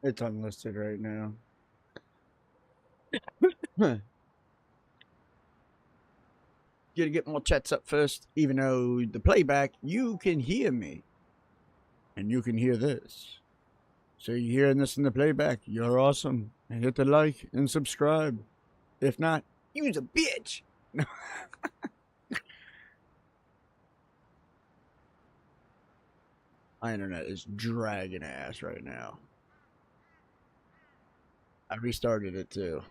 It's unlisted right now. Huh. Gotta get more chats up first, even though the playback, you can hear me. And you can hear this. So you're hearing this in the playback, you're awesome. And hit the like and subscribe. If not, you's a bitch. My internet is dragging ass right now. I restarted it too.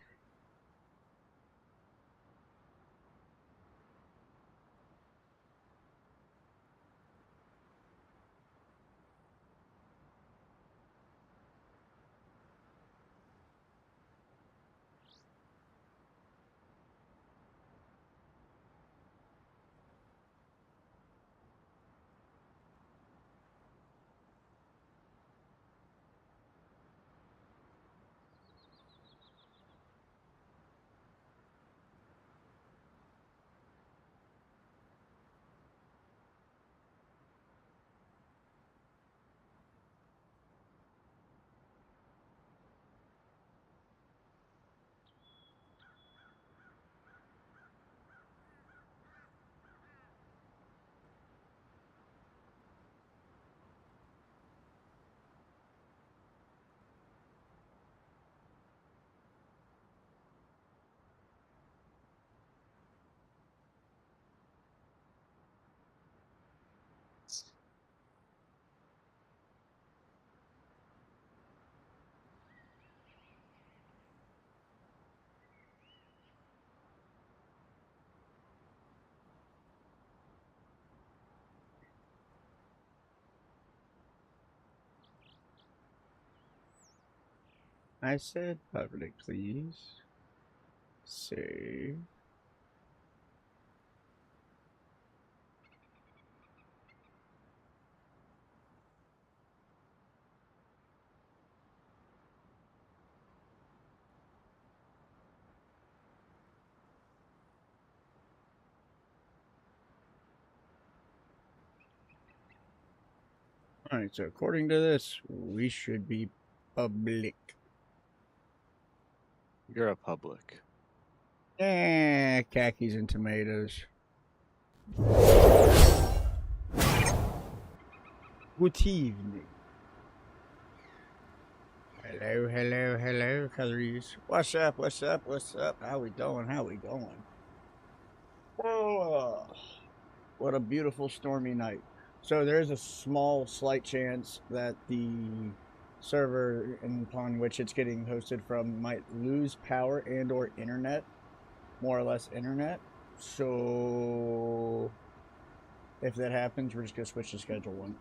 I said public, please. Save. Alright, so according to this, we should be public. You're a public. Khakis and tomatoes. Good evening. Hello, hello, hello, colors. What's up, what's up, what's up? How we doing, how we going? Oh, what a beautiful stormy night. So there's a small, slight chance that the server upon which it's getting hosted from might lose power and or internet, more or less internet. So if that happens, we're just gonna switch to schedule one.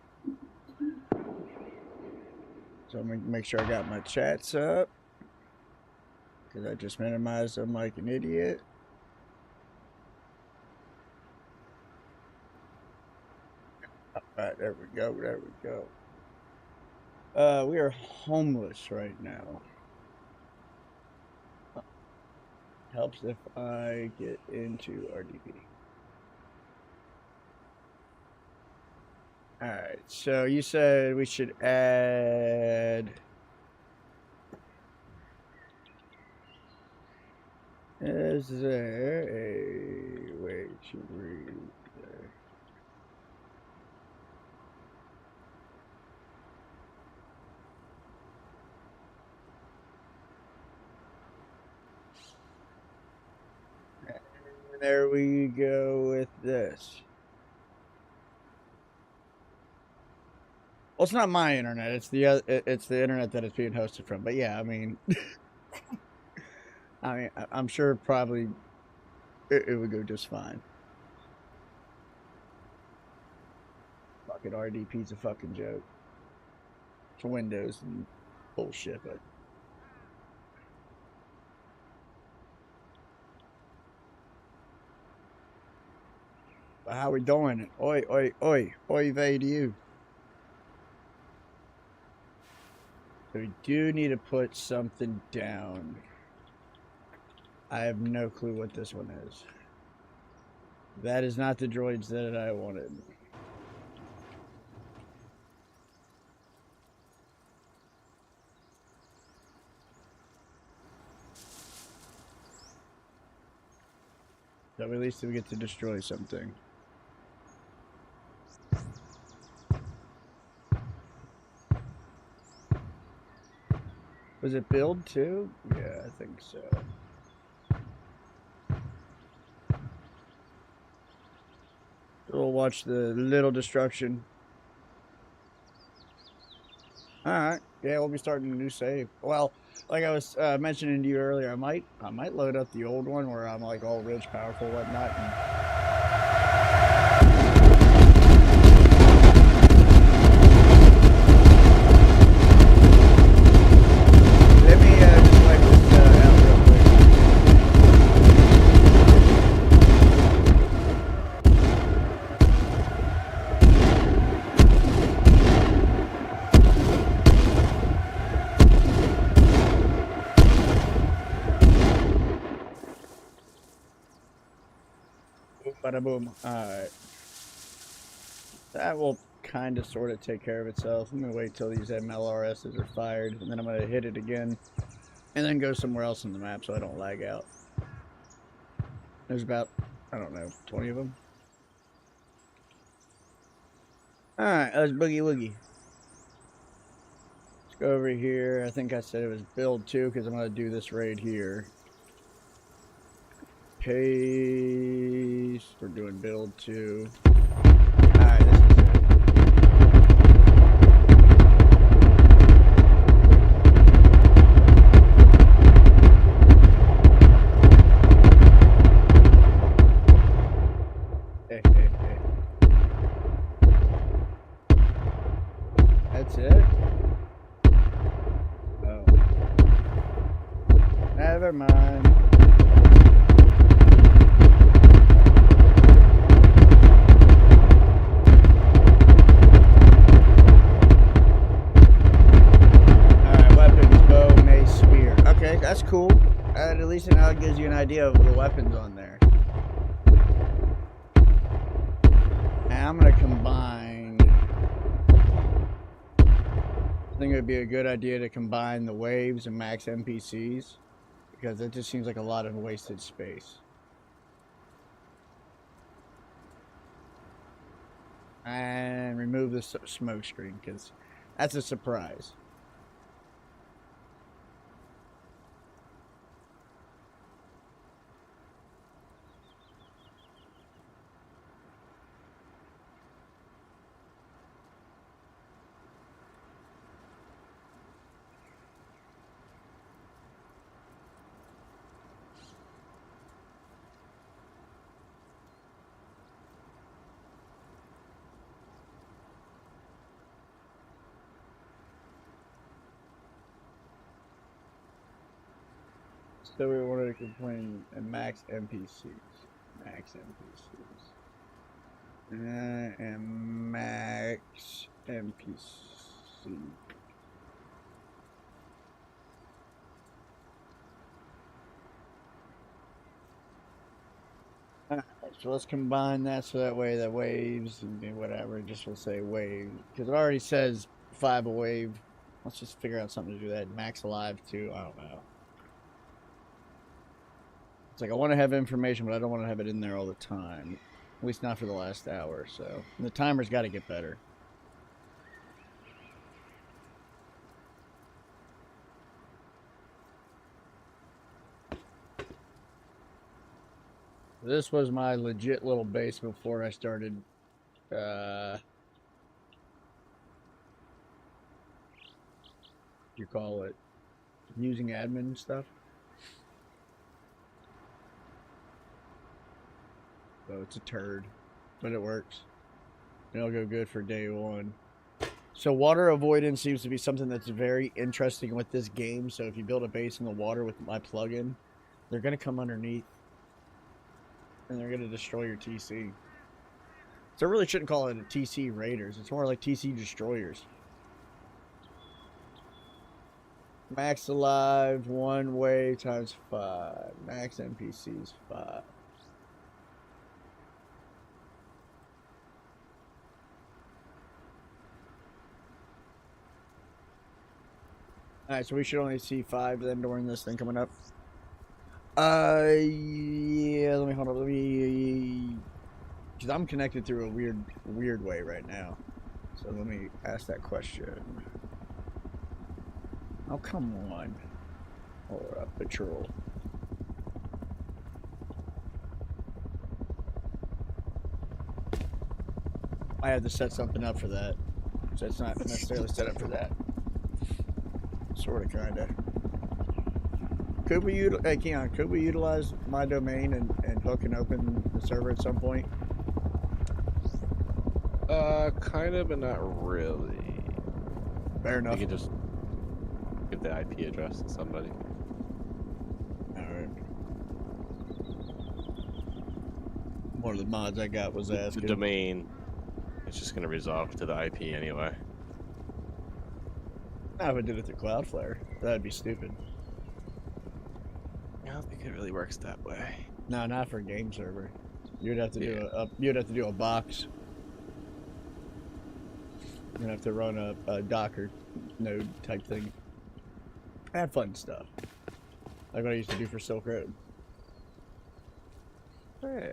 So I'm gonna make sure I got my chats up because I just minimized them like an idiot. All right, there we go, there we go. We are homeless right now. Helps if I get into RDP. Alright, so you said we should add... Is there a way to read there? And there we go with this. Well, it's not my internet. It's the internet that it's being hosted from. But yeah, I mean, I'm sure probably it would go just fine. Fucking RDP's a fucking joke. It's Windows and bullshit, but. But how we doing? Oi, oi, oi, oi, vey to you. So we do need to put something down. I have no clue what this one is. That is not the droids that I wanted. So at least we get to destroy something. Was it build too? Yeah, I think so. We'll watch the little destruction. Alright. Yeah, we'll be starting a new save. Well, like I was mentioning to you earlier, I might load up the old one where I'm like all rich, powerful, whatnot. Let me just wipe this out real quick. Boom, bada boom. Alright. That will kind of sort of take care of itself. I'm going to wait till these MLRSs are fired, and then I'm going to hit it again, and then go somewhere else in the map so I don't lag out. There's about, I don't know, 20 of them. Alright, let's boogie woogie. Let's go over here. I think I said it was build 2 because I'm going to do this raid here. Paste. We're doing build 2. Alright, this is it. That's it? Oh. Never mind. Alright, weapons, bow, mace, spear. Okay, that's cool. At least now it gives you an idea of the weapons on there. And I'm gonna combine. I think it would be a good idea to combine the waves and max NPCs because it just seems like a lot of wasted space. And remove the smoke screen because that's a surprise. So we wanted to complain and max NPCs. Max NPCs. And max NPC. Alright, so let's combine that so that way the waves and whatever, just will say wave. Because it already says 5 a wave. Let's just figure out something to do that. Max alive too. I don't know. It's like I want to have information, but I don't want to have it in there all the time. At least not for the last hour, so. And the timer's got to get better. This was my legit little base before I started you call it using admin stuff. So it's a turd, but it works. It'll go good for day 1. So water avoidance seems to be something that's very interesting with this game. So if you build a base in the water with my plugin, they're going to come underneath and they're going to destroy your TC. So I really shouldn't call it a TC Raiders. It's more like TC Destroyers. Max alive, 1 wave times 5. Max NPCs, 5. Alright, so we should only see 5 then during this thing coming up. Yeah, let me hold up. Let me, because I'm connected through a weird way right now. So let me ask that question. Oh, come on. Or patrol. I had to set something up for that. So it's not necessarily set up for that. Sort of, kind of. Could we hey Keon, could we utilize my domain and hook and open the server at some point? Kind of, but not really. Fair enough. You can just give the IP address to somebody. Alright. One of the mods I got was asking. The domain, it's just going to resolve to the IP anyway. I would do it through Cloudflare. That'd be stupid. I don't think it really works that way. No, not for a game server. You'd have to do a box. You'd have to run a Docker node type thing. I had fun stuff. Like what I used to do for Silk Road. Yeah.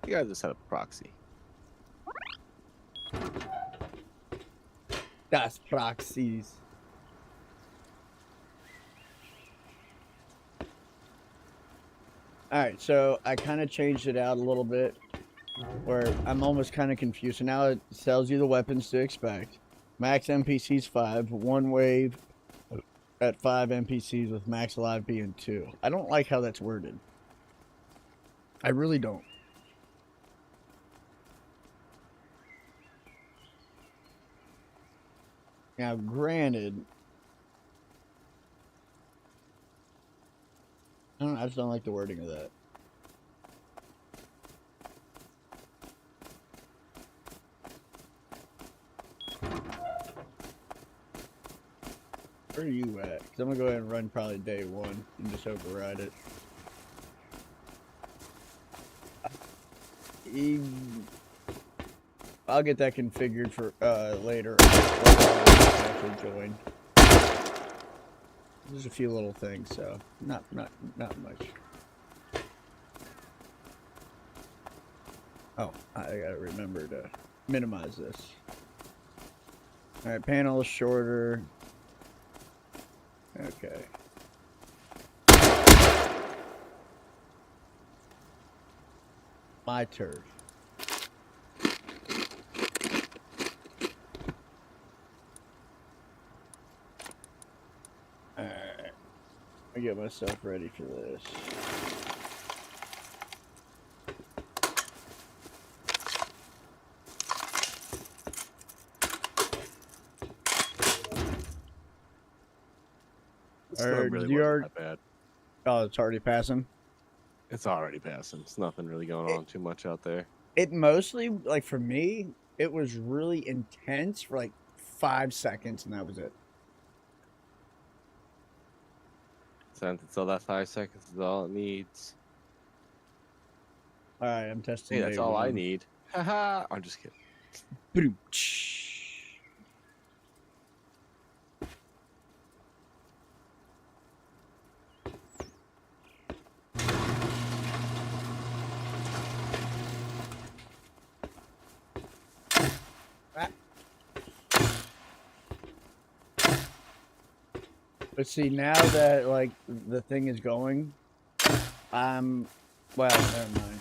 You guys just set up a proxy. Das proxies. Alright, so I kind of changed it out a little bit. Where I'm almost kind of confused. So now it tells you the weapons to expect. Max NPCs 5. One wave at 5 NPCs with max alive being 2. I don't like how that's worded. I really don't. Now, granted, I just don't like the wording of that. Where are you at? Because I'm going to go ahead and run probably day 1 and just override it. I'll get that configured for later. Actually join. There's a few little things, so not much. Oh, I gotta remember to minimize this. All right, panel is shorter. Okay. My turf. Alright. I get myself ready for this. Really wasn't that bad. Oh, it's already passing? It's already passing. It's nothing really going on too much out there. It mostly, like for me, it was really intense for like 5 seconds and that was it. Until that 5 seconds is all it needs. Alright, I'm testing. Hey, that's all I need. Haha, I'm just kidding. Boom. But see, now that like the thing is going, well, never mind.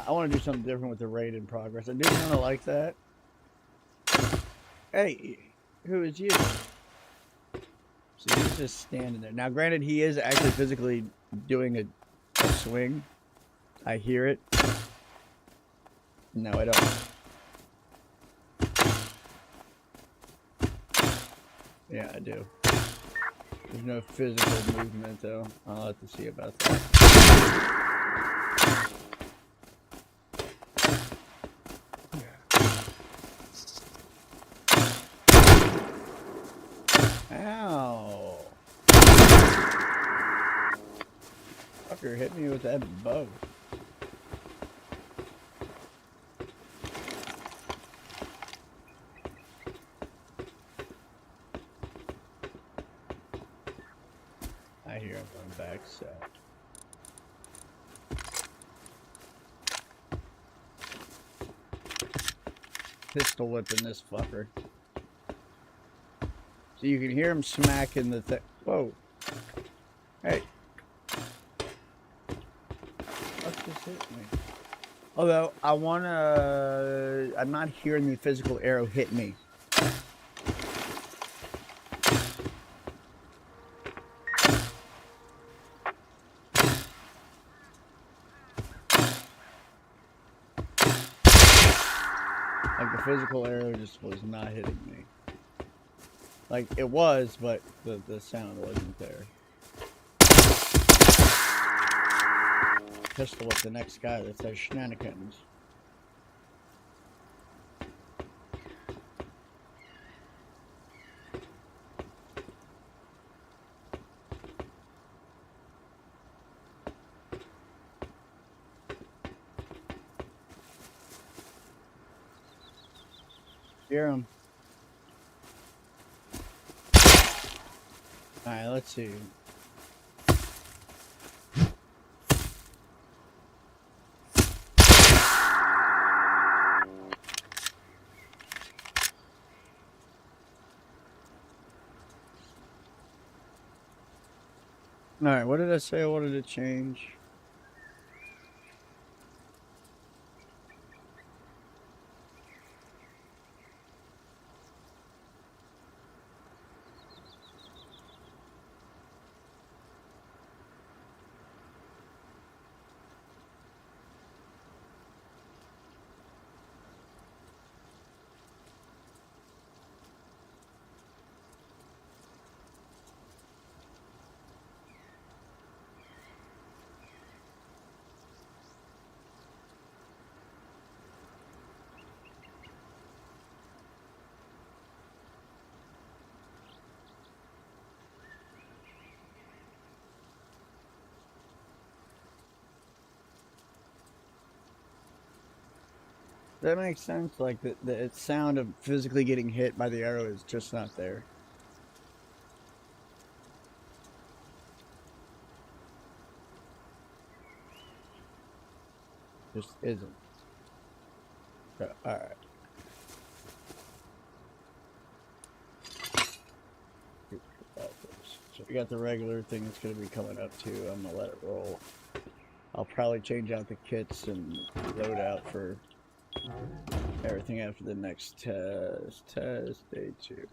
I want to do something different with the raid in progress. I do kind of like that. Hey, who is you? So he's just standing there. Now, granted, he is actually physically doing a swing. I hear it. No, I don't. Yeah, I do. There's no physical movement, though. I'll have to see about that. Ow. Fucker hit me with that bow. I hear him on back set. Pistol whipping this fucker. So you can hear him smacking the thing. Whoa. Hey. What just hit me? Although, I'm not hearing the physical arrow hit me. Like, the physical arrow just was not hitting me. Like, it was, but the sound wasn't there. Pistol with the next guy that says shenanigans. Hear him. Alright, let's see. Alright, what did I say I wanted to change? That makes sense. Like the sound of physically getting hit by the arrow is just not there. Just isn't. Alright. So we got the regular thing that's going to be coming up too. I'm going to let it roll. I'll probably change out the kits and load out for everything after the next test. Day 2.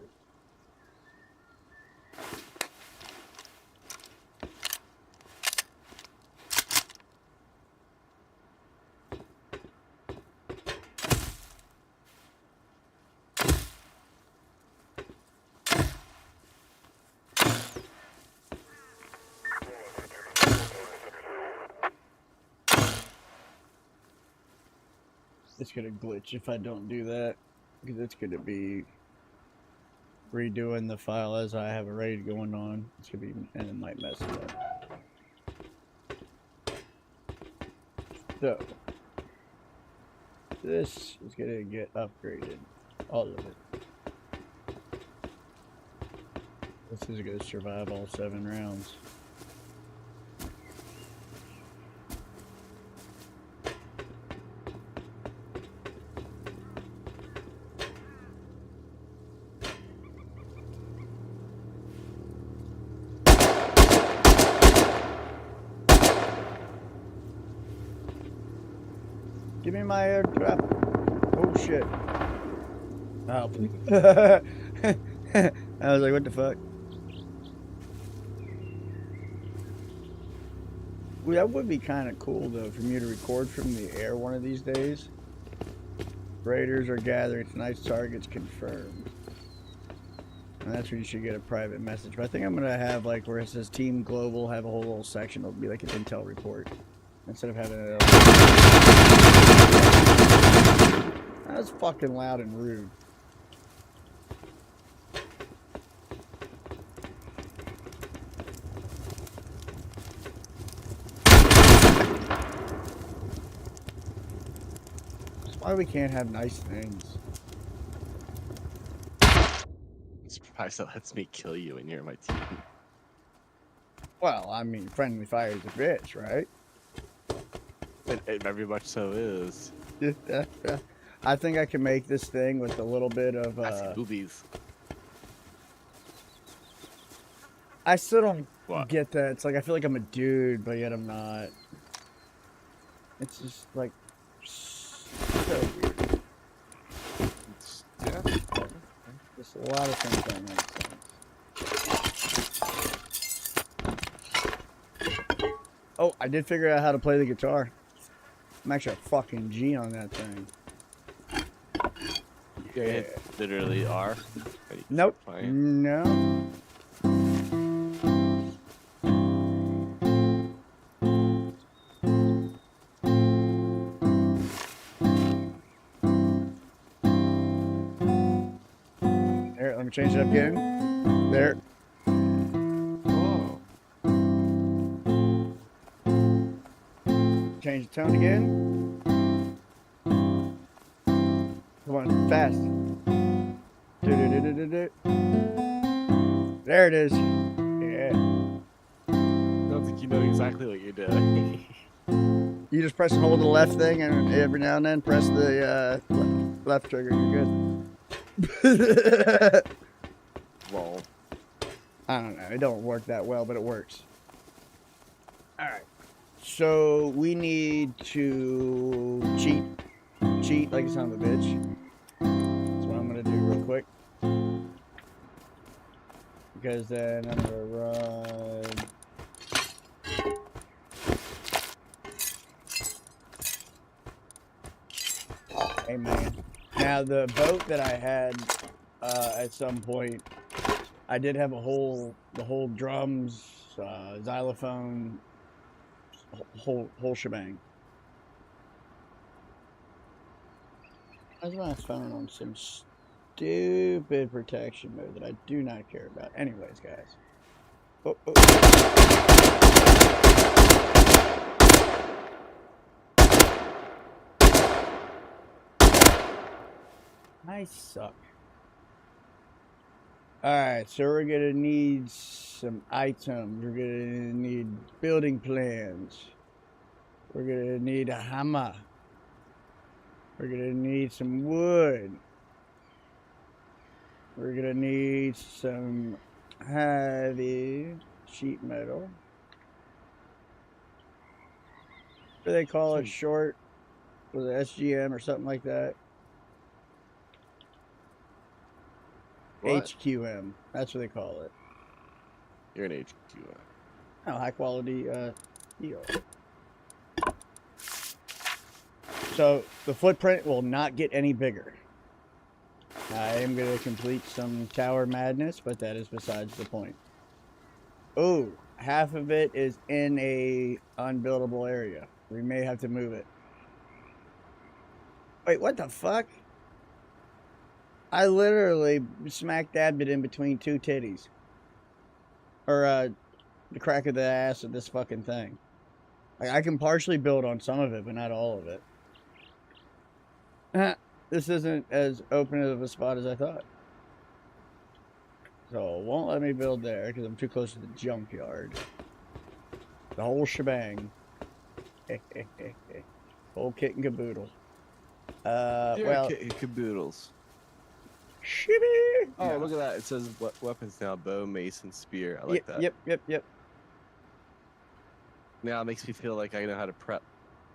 It's gonna glitch if I don't do that, because it's gonna be redoing the file as I have a raid going on. It's gonna be, and it might mess it up. So this is gonna get upgraded, all of it. This is gonna survive all 7 rounds. Give me my air trap. Oh shit. Oh. I was like, what the fuck? Well, that would be kind of cool though for me to record from the air one of these days. Raiders are gathering. Tonight's targets confirmed. And that's where you should get a private message. But I think I'm going to have like where it says Team Global, have a whole little section. It'll be like an intel report. Instead of having it. That's fucking loud and rude. That's why we can't have nice things. I'm surprised that lets me kill you and you're my team. Well, I mean, friendly fire is a bitch, right? It very much so is. I think I can make this thing with a little bit of I see boobies. I still don't What? get that. It's like I feel like I'm a dude, but yet I'm not. It's just like so weird. Yeah. Just a lot of things don't make sense. Oh, I did figure out how to play the guitar. I'm actually a fucking G on that thing. Yeah. It literally are. Nope. No. There, let me change it up again. There. Whoa. Change the tone again. Come on, fast. There it is. Yeah. I don't think you know exactly what you're doing. You just press and hold the left thing, and every now and then press the left trigger. You're good. Well, I don't know. It don't work that well, but it works. All right. So we need to cheat like a son of a bitch. That's what I'm gonna do real quick. Because then I'm gonna run. Hey man. Now the boat that I had at some point, I did have the whole drums, xylophone, whole shebang. I was on my phone on some stupid protection mode that I do not care about. Anyways, guys. Oh. I suck. Alright, so we're gonna need some items. We're gonna need building plans. We're gonna need a hammer. We're gonna need some wood. We're gonna need some heavy sheet metal. What do they call it? Short with an SGM or something like that? what? HQM. That's what they call it. You're an HQ. Oh, high quality steel. So the footprint will not get any bigger. I am going to complete some tower madness, but that is besides the point. Oh, half of it is in a unbuildable area. We may have to move it. Wait, what the fuck? I literally smack dabbed it in between two titties. Or the crack of the ass of this fucking thing. Like, I can partially build on some of it, but not all of it. This isn't as open of a spot as I thought. So it won't let me build there because I'm too close to the junkyard. The whole shebang. Whole kit and caboodle. Well, kit and caboodles. Shibby! Oh, Yeah. look at that. It says weapons now: bow, mace, and spear. I like that. Yep. Now it makes me feel like I know how to prep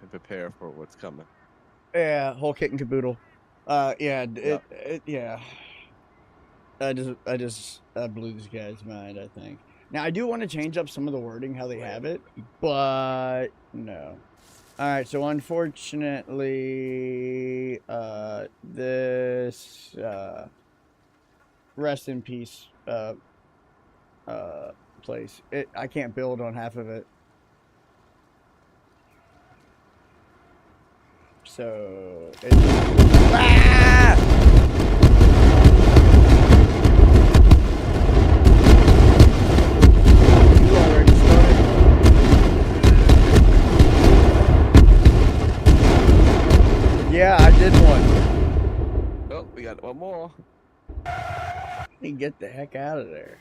and prepare for what's coming. Yeah, whole kit and caboodle. Yeah. I blew this guy's mind, I think. Now, I do want to change up some of the wording, how they have it, but no. Alright, so unfortunately, this, rest in peace, place. I can't build on half of it. So, it's... Ah! You already started. Yeah, I did one. Oh, we got one more. Let me get the heck out of there.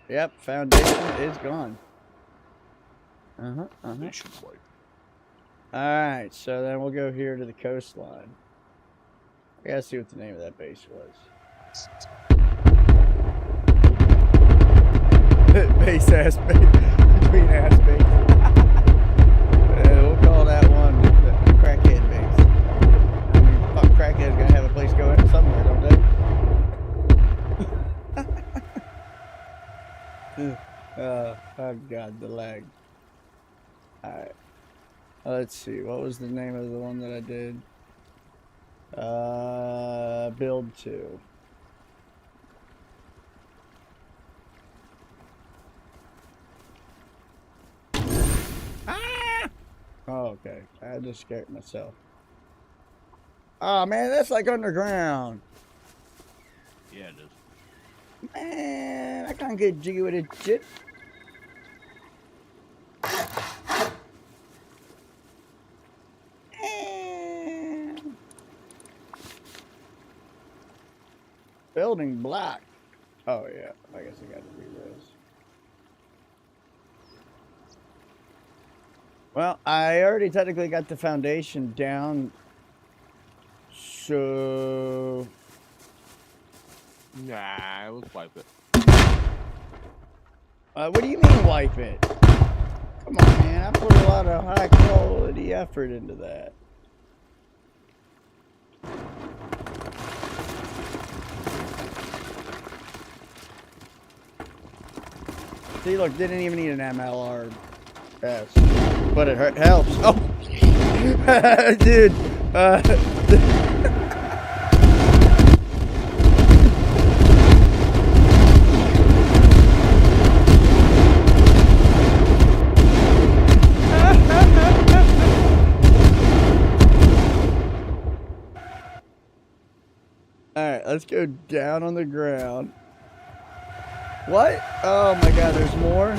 Yep, foundation is gone. Nationwide. Alright, so then we'll go here to the coastline. I gotta see what the name of that base was. Base ass base. Between ass base. We'll call that one the crackhead base. I mean, fuck, crackhead's gonna have a place going somewhere, don't they? Oh god, the lag. Alright. Let's see, what was the name of the one that I did? Build 2. Ah! Oh, okay. I just scared myself. Oh man, that's like underground. Yeah, it is. Man, I can't get jiggy with it shit. Building block. Oh yeah, I guess I got to do this. Well, I already technically got the foundation down. So Nah, let's wipe it. what do you mean wipe it? Come on, man. I put a lot of high quality effort into that. See, look, didn't even need an MLR. Yes, but it helps. Oh, dude. Alright, let's go down on the ground. What? Oh my god, there's more?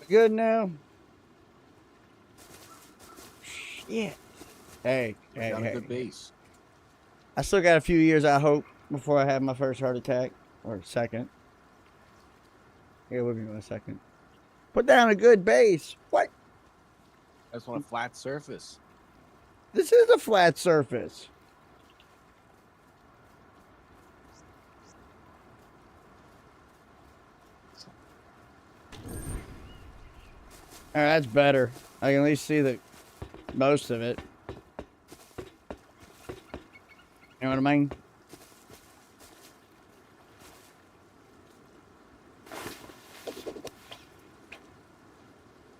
Good now? Yeah. Hey. Got a good base. I still got a few years, I hope, before I have my first heart attack. Or second. Yeah, we'll be my second. Put down a good base. What? I just want a flat surface. This is a flat surface. Alright, that's better. I can at least see the most of it. You know what I mean?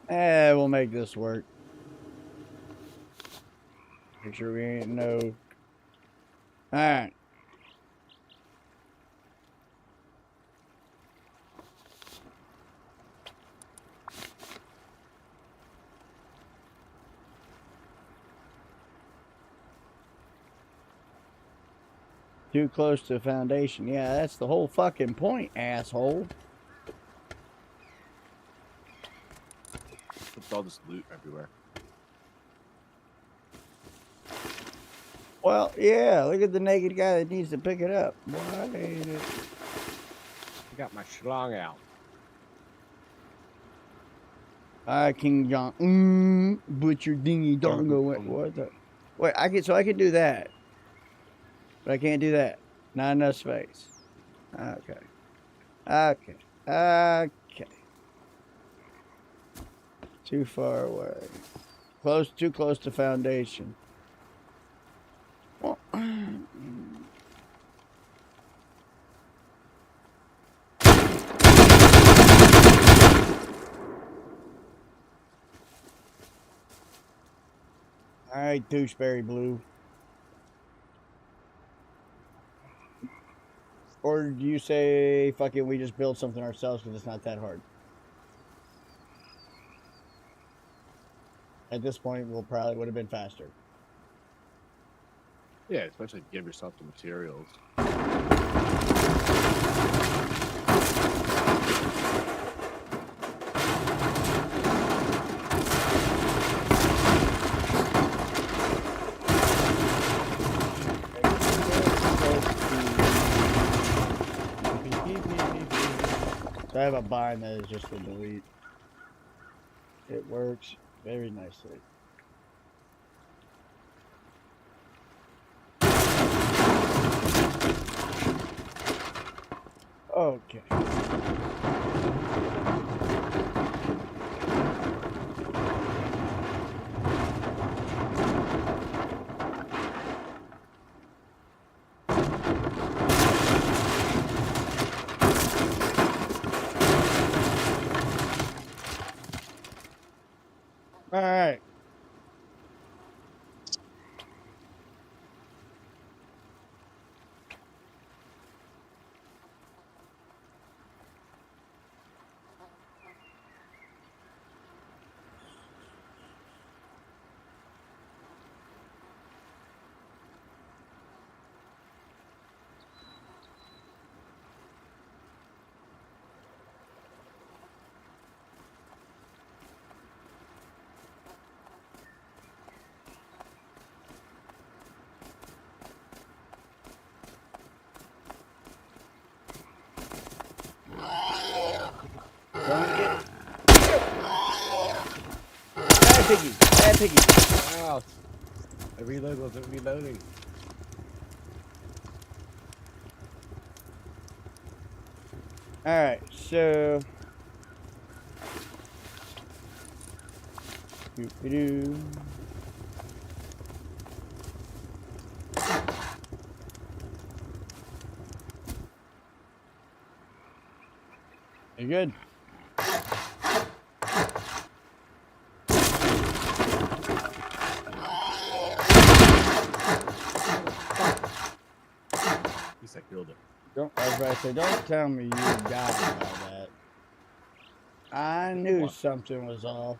We'll make this work. Make sure we ain't no... Alright. Too close to the foundation. Yeah, that's the whole fucking point, asshole. Put all this loot everywhere. Well, yeah, look at the naked guy that needs to pick it up. Why? I got my schlong out. King John. Butcher dingy dongo. What the? Wait, I can do that. But I can't do that. Not enough space. Okay. Too far away. Too close to foundation. Well, alright, doucheberry blue. Or do you say, fuck it, we just build something ourselves because it's not that hard? At this point, we'll probably would have been faster. Yeah, especially if you give yourself the materials. So I have a bind that is just a delete. It works very nicely. Okay. All right. Bad piggy. Bad piggy. Wow. The reload wasn't reloading. All right. So. Doo-doo-doo. You good? At least I killed it. Don't. I was about to say, don't tell me you died by that. I knew something was off.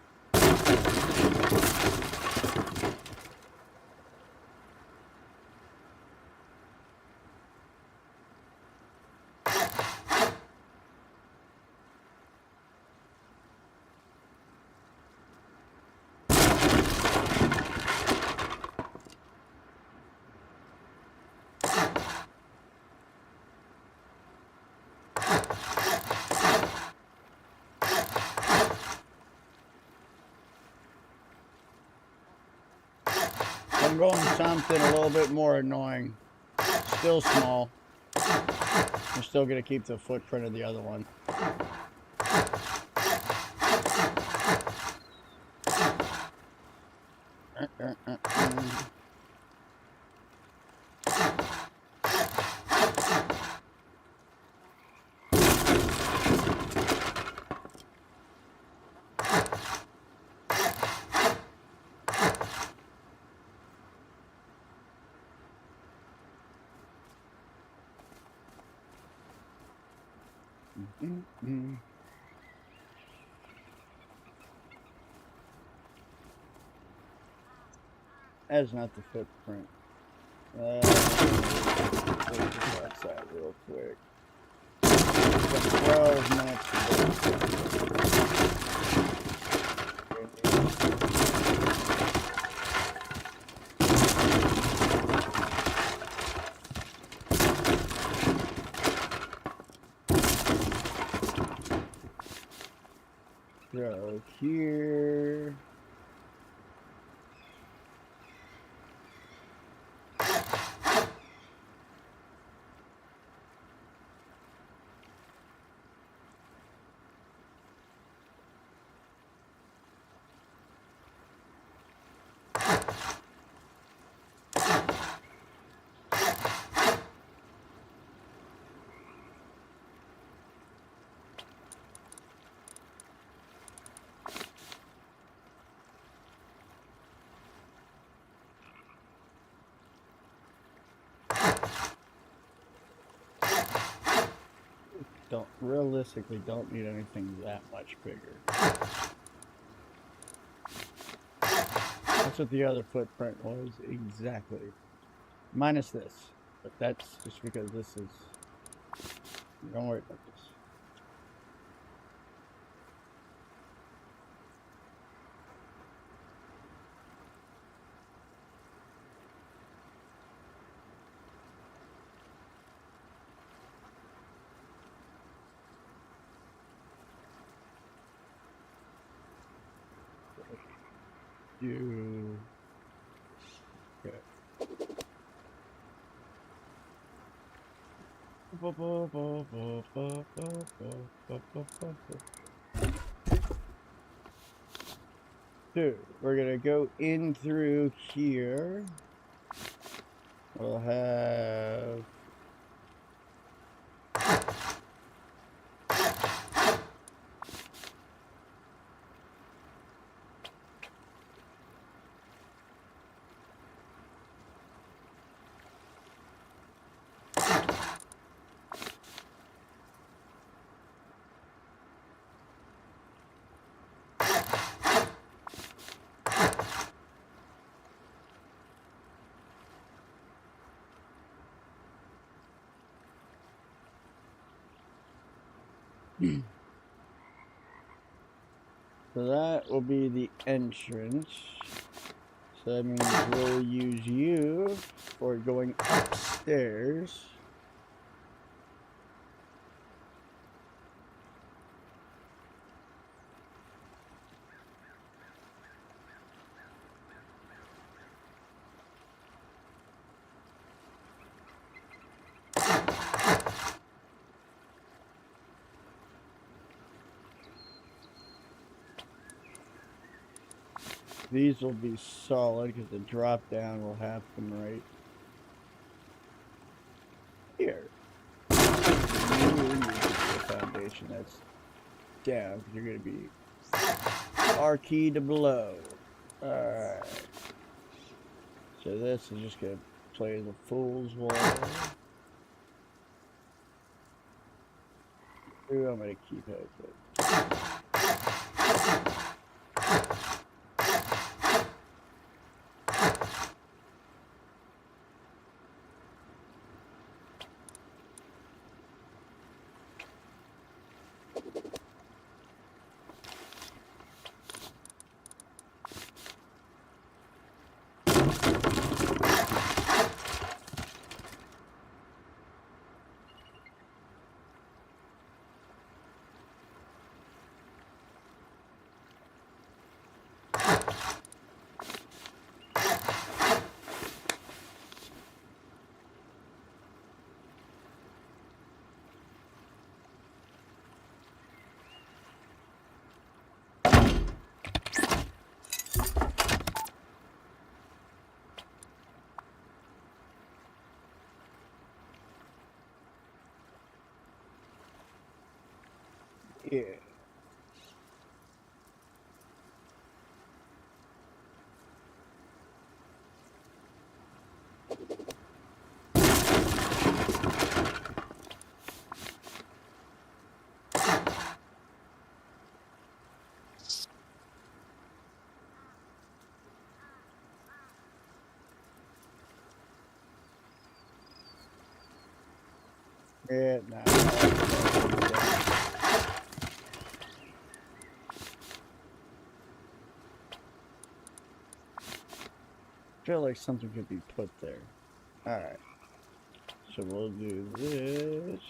I'm going something a little bit more annoying. Still small. I'm still going to keep the footprint of the other one. That's not the footprint. Let's that real quick. 12 minutes go here. Realistically don't need anything that much bigger. That's what the other footprint was exactly. Minus this. But that's just because this is... Don't worry about this. Do... Okay. Dude, we're gonna go in through here. We'll have... So that will be the entrance. So that means we'll use you for going upstairs. These will be solid because the drop down will happen right here. You use the foundation that's down because you're going to be R key to below. Alright. So this is just going to play the fool's wall. Ooh, I'm going to keep it. Yeah. Yeah, nah. I feel like something could be put there. Alright. So we'll do this.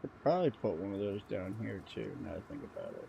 Could probably put one of those down here too, now that I think about it.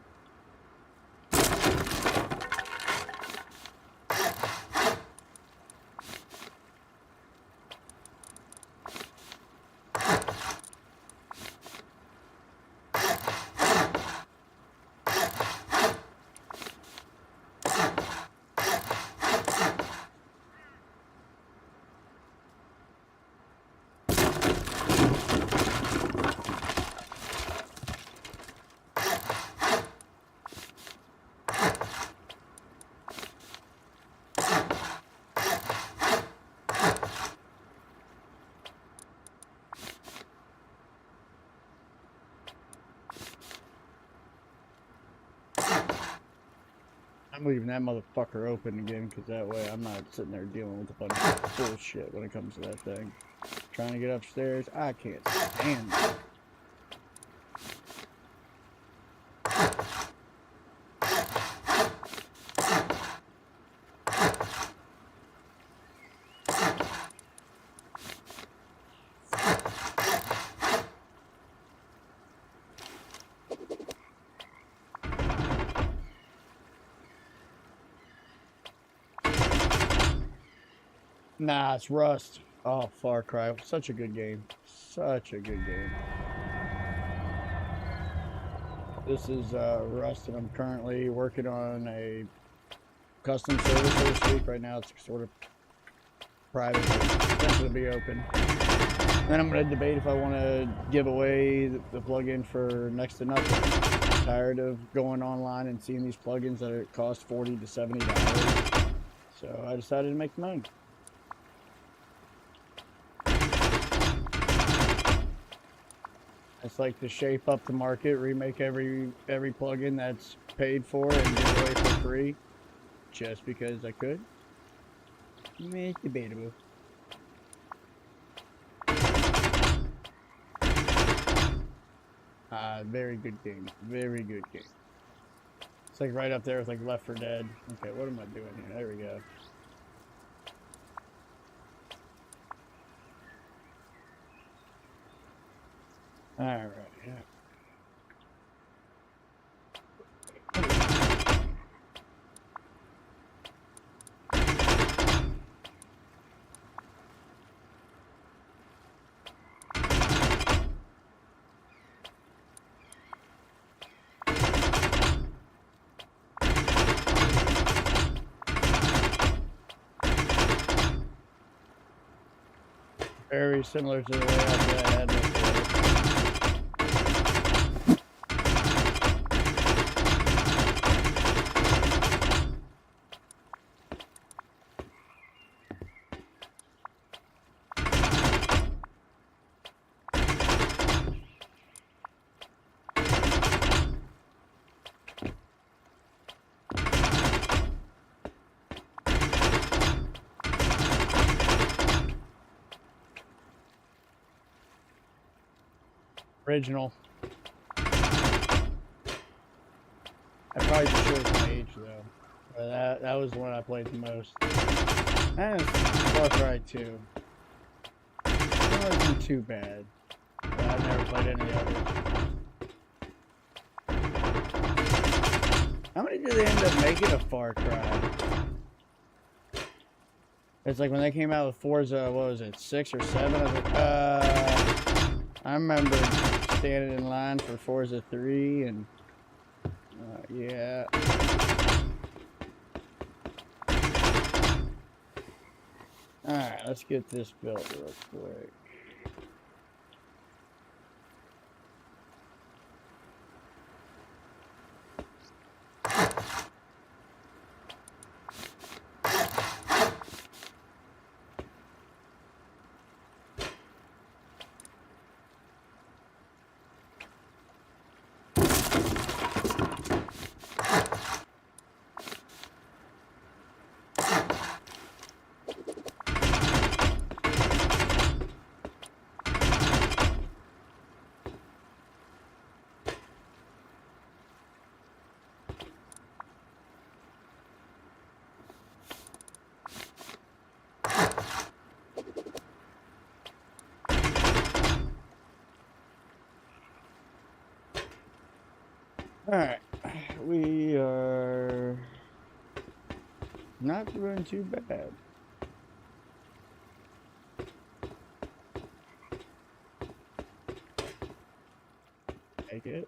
I'm leaving that motherfucker open again, because that way I'm not sitting there dealing with a bunch of bullshit when it comes to that thing. Trying to get upstairs, I can't stand it. Nah, it's Rust. Oh, Far Cry. Such a good game. Such a good game. This is Rust, and I'm currently working on a custom server, so to speak. Right now, it's sort of private, but eventually be open. And then I'm going to debate if I want to give away the plugin for next to nothing. I'm tired of going online and seeing these plugins that cost $40 to $70. So I decided to make mine. It's like to shape up the market, remake every plugin that's paid for and give away for free, just because I could. It's debatable. Very good game. Very good game. It's like right up there with like Left 4 Dead. Okay, what am I doing here? There we go. Alright, yeah. Very similar to the layout that I had before. Original. I probably just showed my age though. But that was the one I played the most. And Far Cry 2. It wasn't too bad. But I never played any others. How many did they end up making of Far Cry? It's like when they came out with Forza, what was it, 6 or 7? I was like, I remember standing in line for Forza 3 and yeah. Alright, let's get this built real quick. Alright, we are not doing too bad. Take it.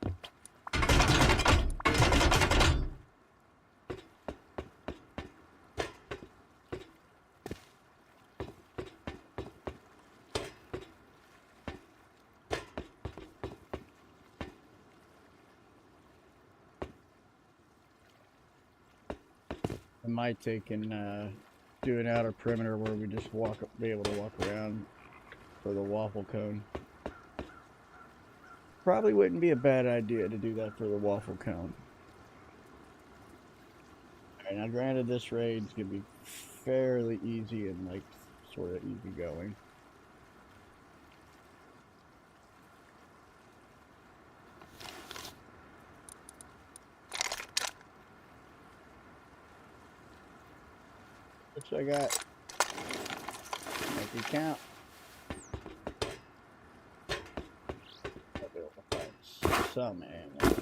I might take and do an outer perimeter where we just be able to walk around for the waffle cone. Probably wouldn't be a bad idea to do that for the waffle cone. Alright, now granted this raid's gonna be fairly easy and like sort of easy going. Which I got. Make it count. I'll be able to find some ammo.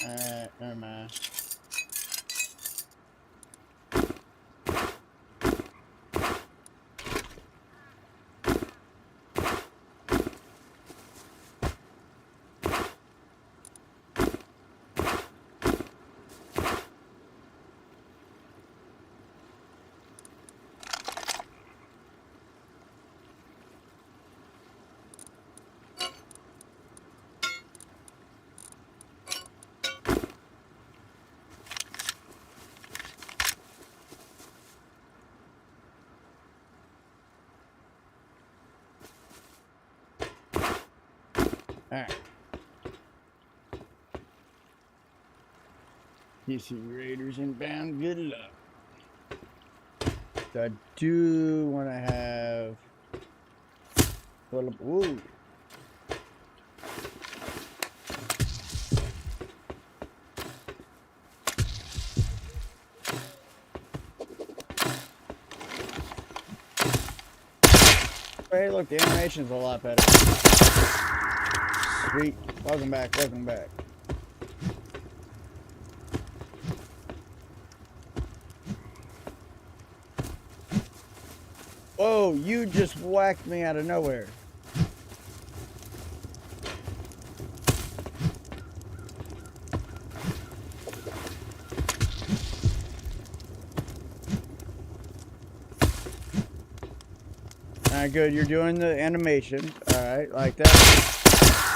Alright, never mind. Alright. PC Raiders inbound, good luck. So I do want to have... Ooh. Hey, look, the animation's a lot better. Sweet. Welcome back, welcome back. Whoa, you just whacked me out of nowhere. Alright, good. You're doing the animation. Alright, like that.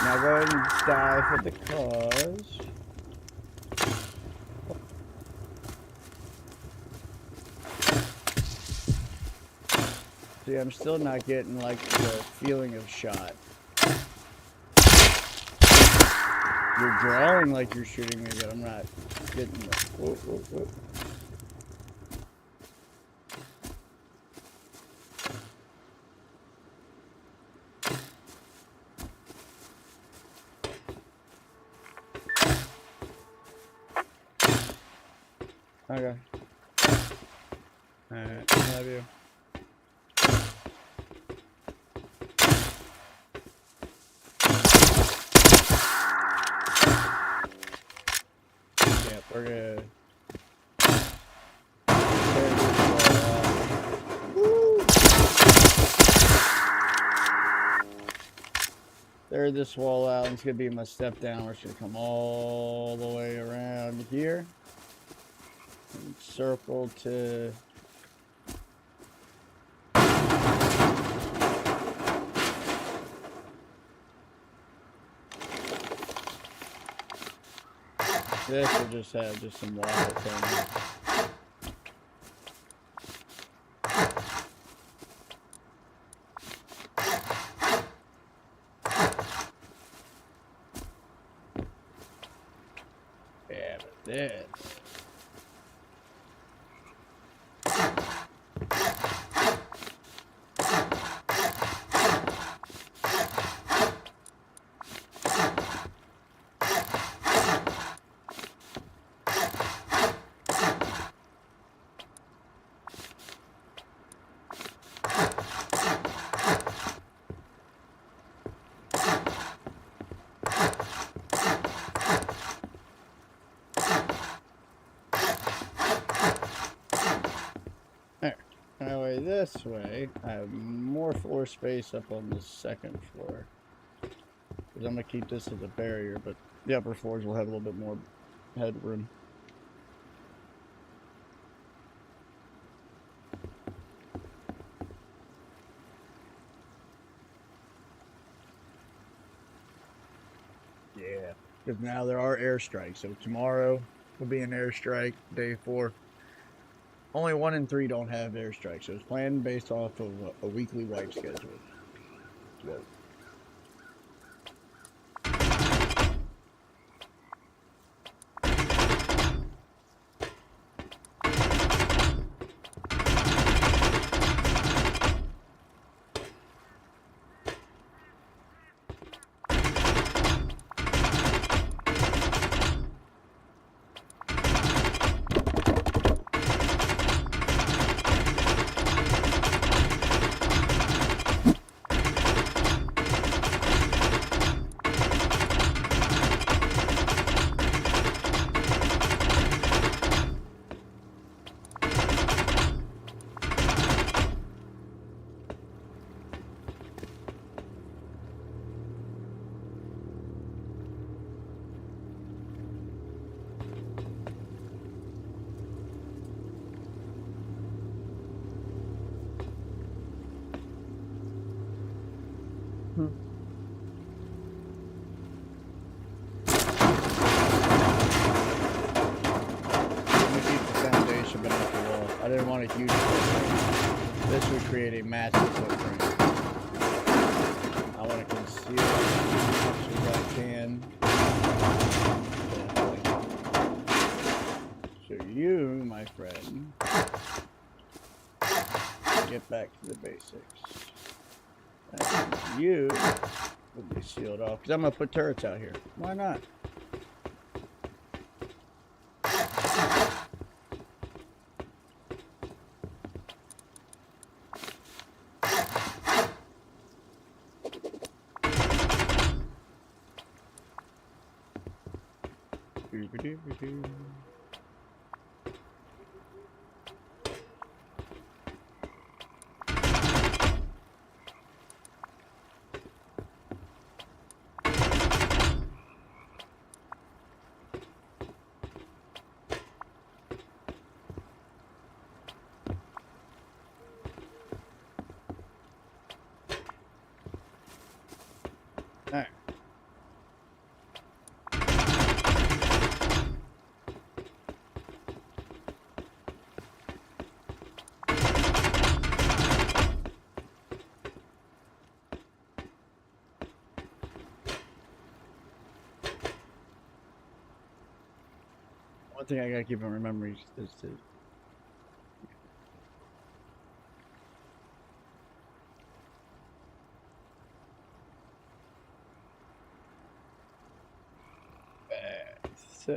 Now go ahead and die for the cause. See, I'm still not getting, like, the feeling of shot. You're drawing like you're shooting me, but I'm not getting the... Whoa, whoa, whoa. Okay. Alright, love you. Yep, we're good. Clear this wall out, and it's gonna be my step down. We're just gonna come all the way around here. And circle to this, will just have just some water coming. Yeah, but this. This way, I have more floor space up on the second floor. Because I'm going to keep this as a barrier, but the upper floors will have a little bit more headroom. Yeah, because now there are airstrikes. So tomorrow will be an airstrike, day 4. Only 1 in 3 don't have airstrikes, so it's planned based off of a weekly wipe schedule. Whoa. I didn't want a huge footprint. This would create a massive footprint. I want to conceal as much as I can. So you, my friend, get back to the basics. And you will be sealed off because I'm going to put turrets out here. Why not? All right. One thing I gotta keep in remembering is to so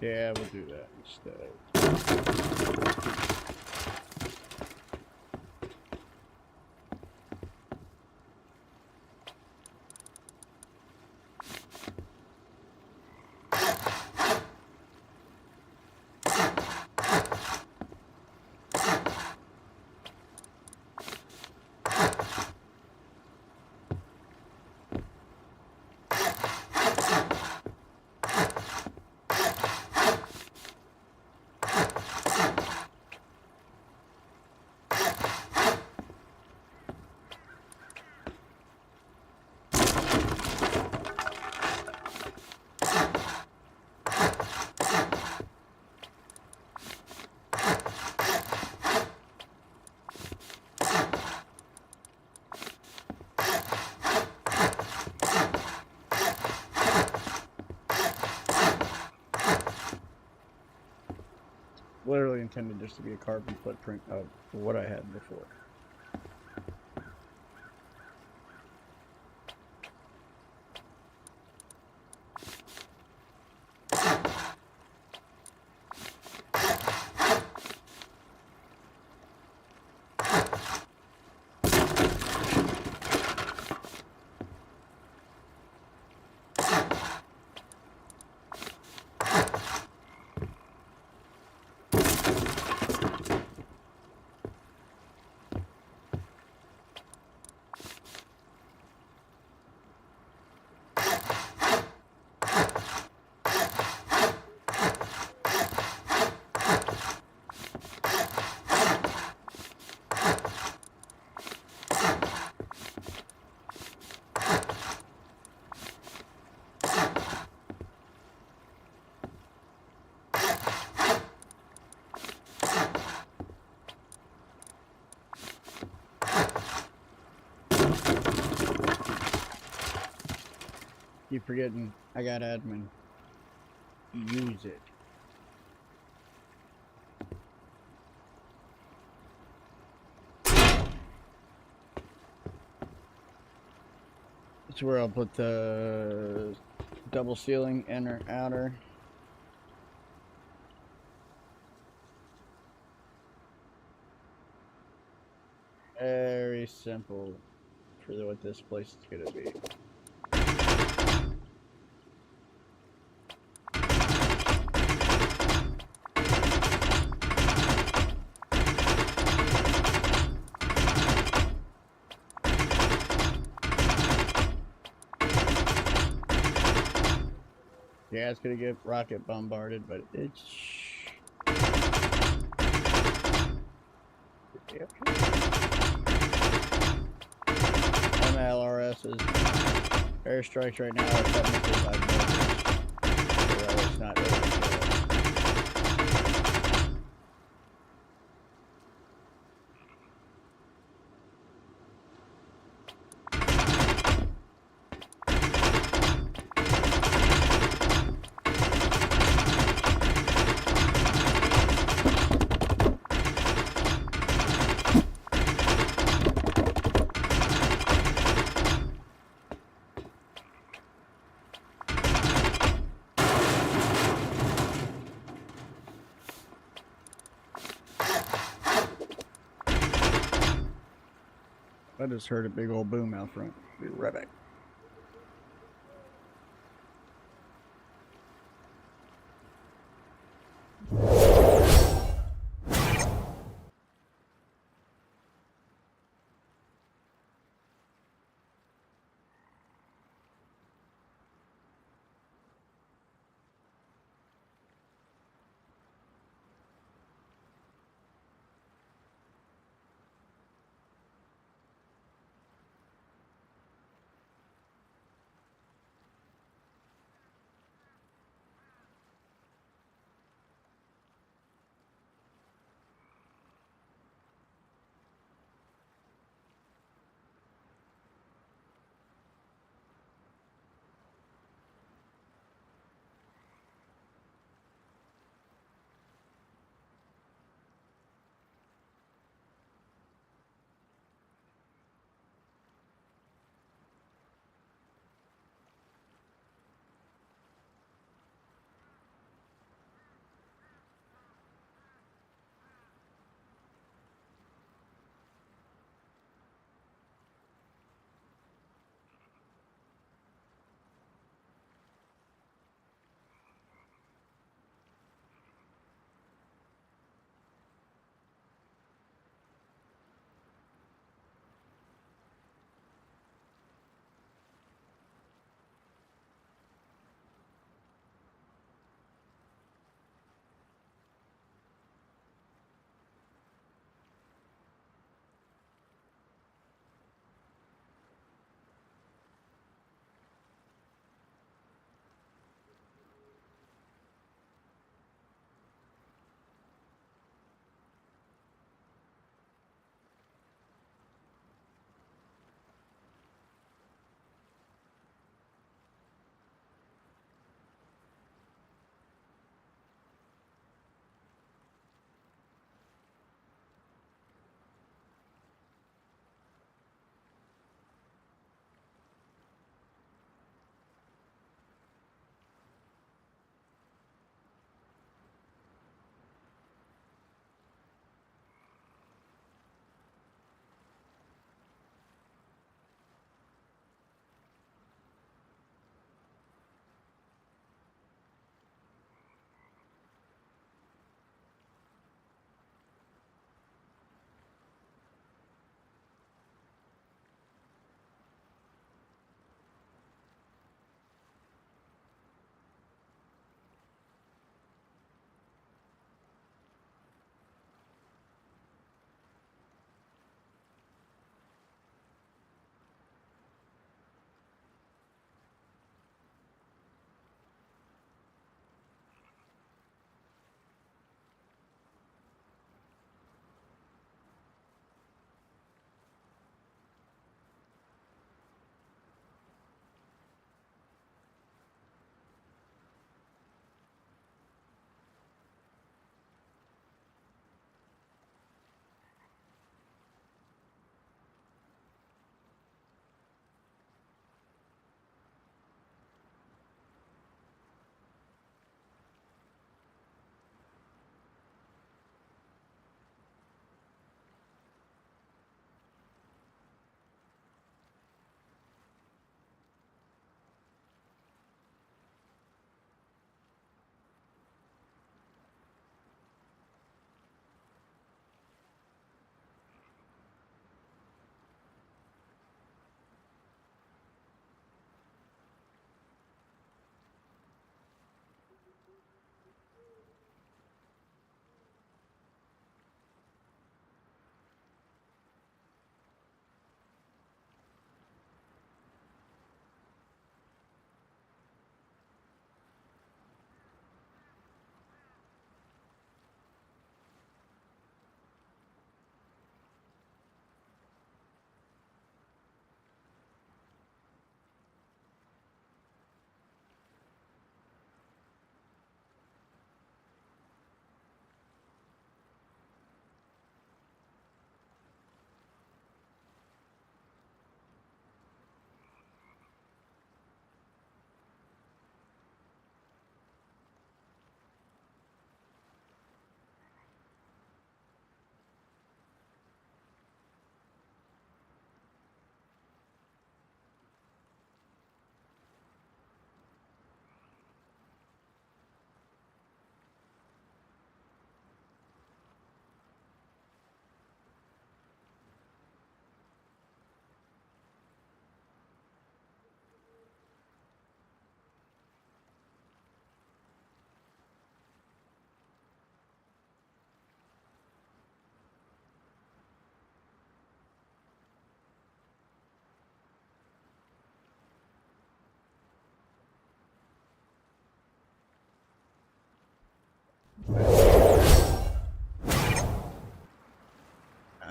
yeah, we'll do that instead. Literally intended just to be a carbon footprint of what I had before. Keep forgetting I got admin. Use it. That's where I'll put the double ceiling, inner, outer. Very simple for what this place is gonna be. Yeah, it's gonna get rocket bombarded, but it's. MLRS's airstrikes right now are technically by mortars, so it's not overkill. I just heard a big old boom out front. Be right back.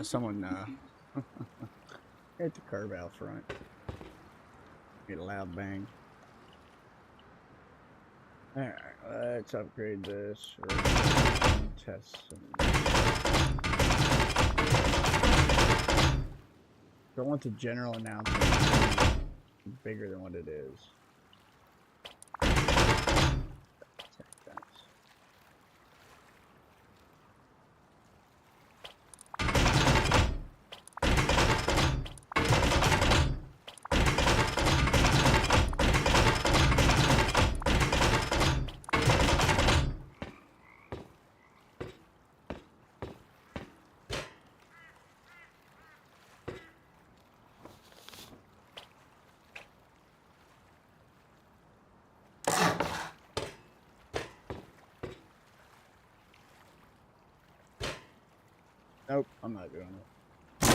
Someone hit the curb out front. Get a loud bang. Alright, let's upgrade this. Or test some. Don't want the general announcement to be bigger than what it is. Nope, I'm not doing it.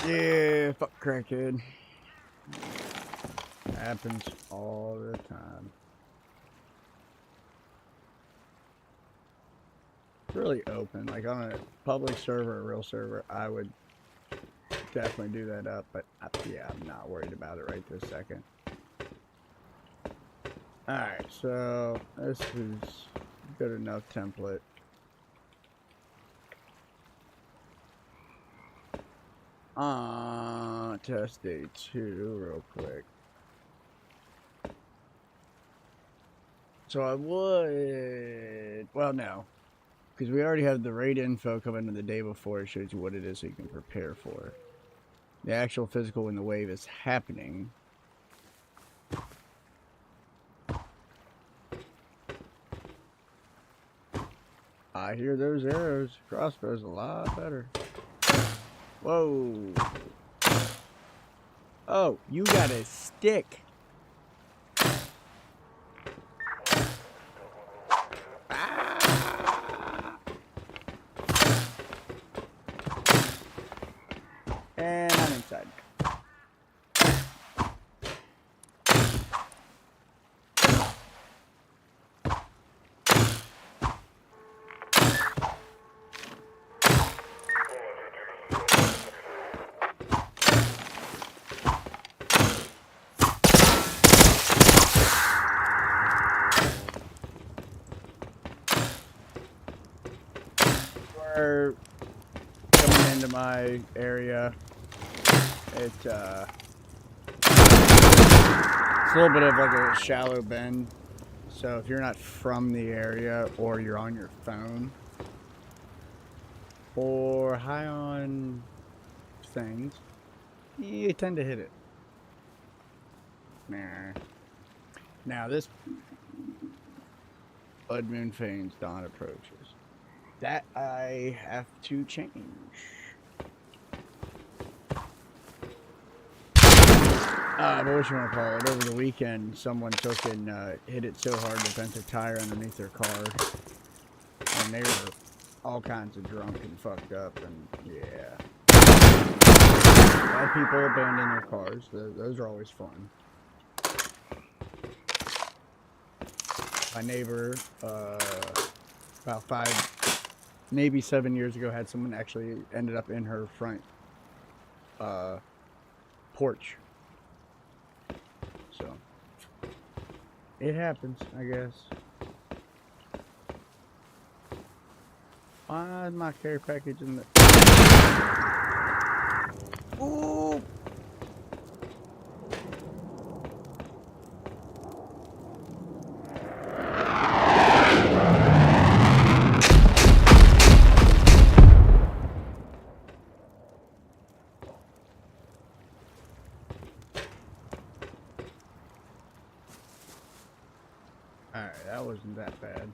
Yeah, fuck crackhead. Happens all the time. It's really open. Like on a public server, a real server, I would definitely do that up. But yeah, I'm not worried about it right this second. Alright, so this is a good enough template. Test day 2 real quick. So I would, well no, because we already have the raid info coming in the day before. It shows you what it is so you can prepare for it. The actual physical when the wave is happening. I hear those arrows. Crossbow's a lot better. Whoa. Oh, you got a stick. Ah. And I'm inside. Coming into my area, it's a little bit of like a shallow bend, so if you're not from the area or you're on your phone or high on things, you tend to hit it. Now this blood moon feigns dawn approaches. That I have to change. But what you want to call it? Over the weekend, someone took and hit it so hard they bent a tire underneath their car, and they were all kinds of drunk and fucked up, and yeah. A lot of people abandon their cars. Those are always fun. My neighbor, about 5, maybe 7 years ago, had someone actually ended up in her front porch. So it happens, I guess. Why is my care package in the... Ooh! Alright, that wasn't that bad.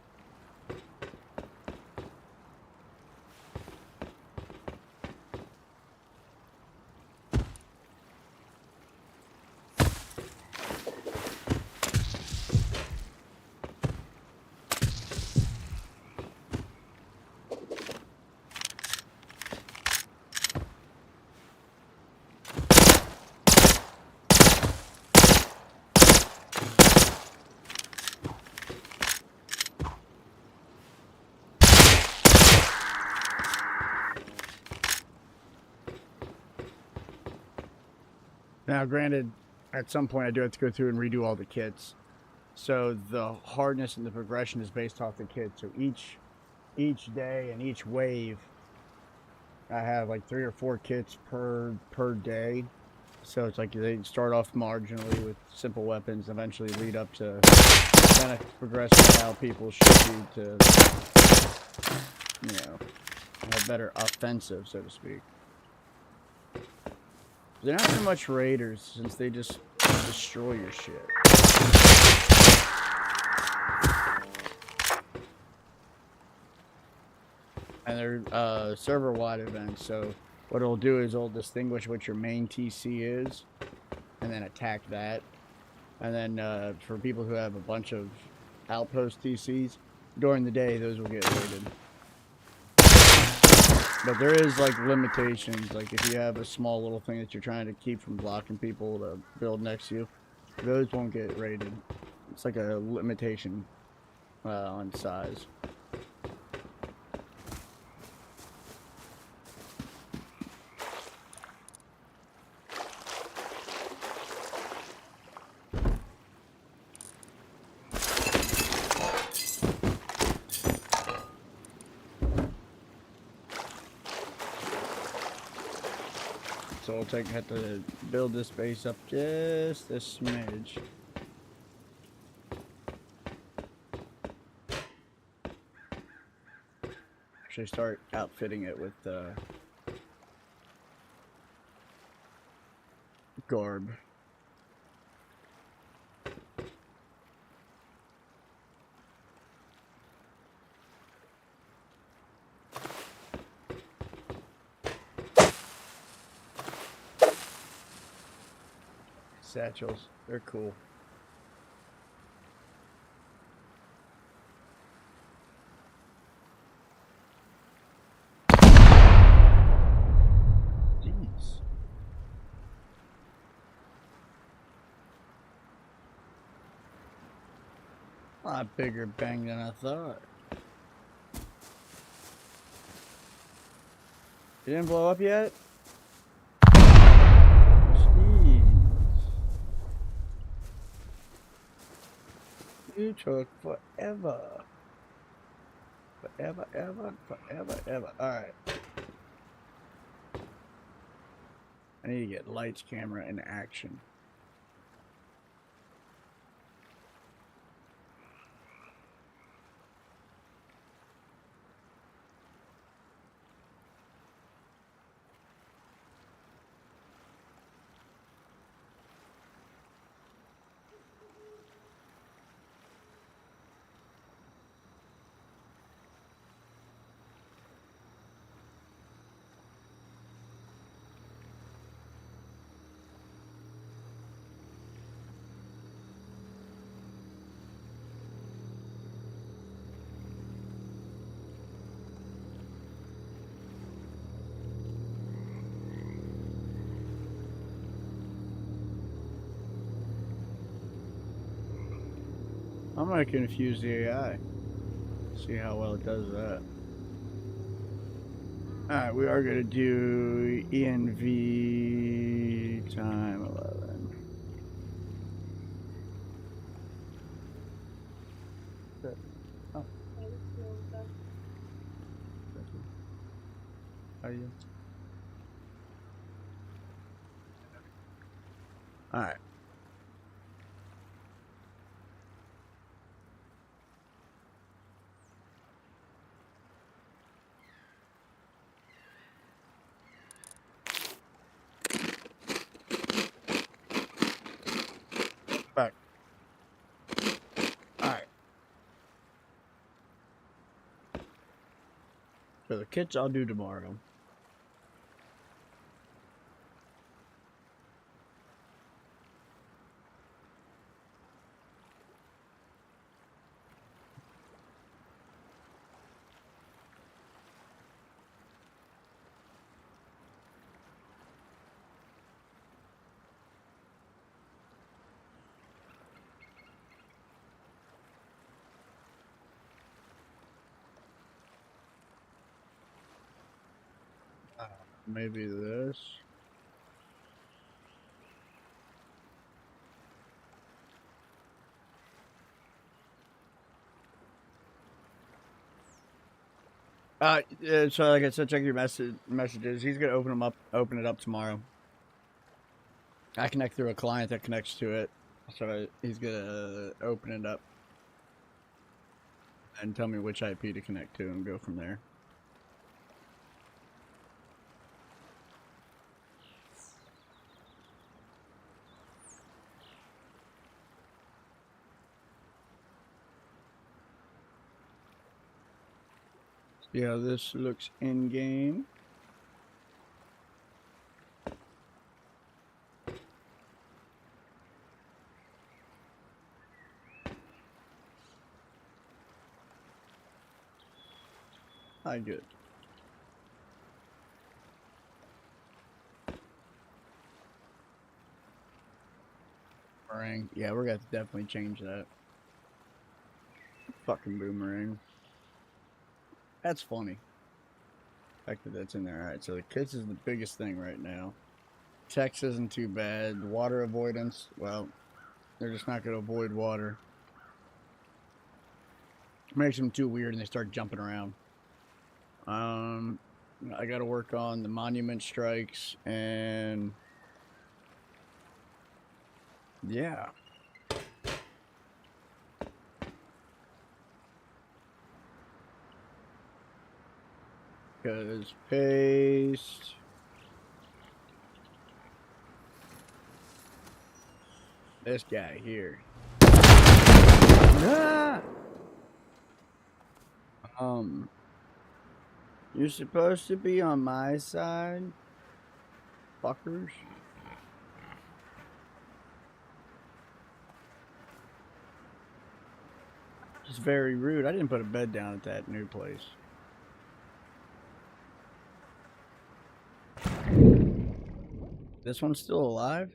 Now, granted, at some point I do have to go through and redo all the kits. So the hardness and the progression is based off the kit. So each day and each wave, I have like 3 or 4 kits per day. So it's like they start off marginally with simple weapons, eventually lead up to kind of progress to how people should be to, have better offensive, so to speak. They're not so much raiders, since they just destroy your shit. And they're server-wide events, so what it'll do is it'll distinguish what your main TC is, and then attack that. And then for people who have a bunch of outpost TCs, during the day, those will get raided. But there is, like, limitations. Like, if you have a small little thing that you're trying to keep from blocking people to build next to you, those won't get raided. It's like a limitation on size. So we'll have to build this base up just a smidge. Actually start outfitting it with garb. Satchels, they're cool. Jeez. A lot bigger bang than I thought. It didn't blow up yet? Jeez. You took forever. Forever, ever. Alright. I need to get lights, camera, and action. I'm gonna confuse the AI. See how well it does that. Alright, we are gonna do ENV time 11. Oh. How are you? Alright. Back. Alright. So the kits I'll do tomorrow. Maybe this. So like I said, check your messages. He's gonna open it up tomorrow. I connect through a client that connects to it, so he's gonna open it up and tell me which IP to connect to, and go from there. See how this looks in game. Hi, good. Boomerang. Yeah, we're gonna have to definitely change that. Fucking boomerang. That's funny. The fact that that's in there. Alright, so the kits is the biggest thing right now. Text isn't too bad. Water avoidance, well, they're just not gonna avoid water. It makes them too weird and they start jumping around. I gotta work on the monument strikes and yeah. Because paste. This guy here. Ah! You're supposed to be on my side, fuckers. It's very rude. I didn't put a bed down at that new place. This one's still alive?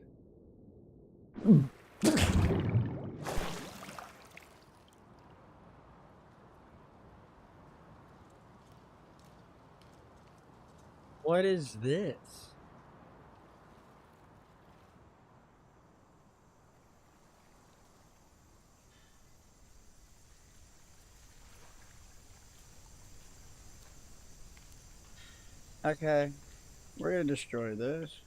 What is this? Okay, we're gonna destroy this.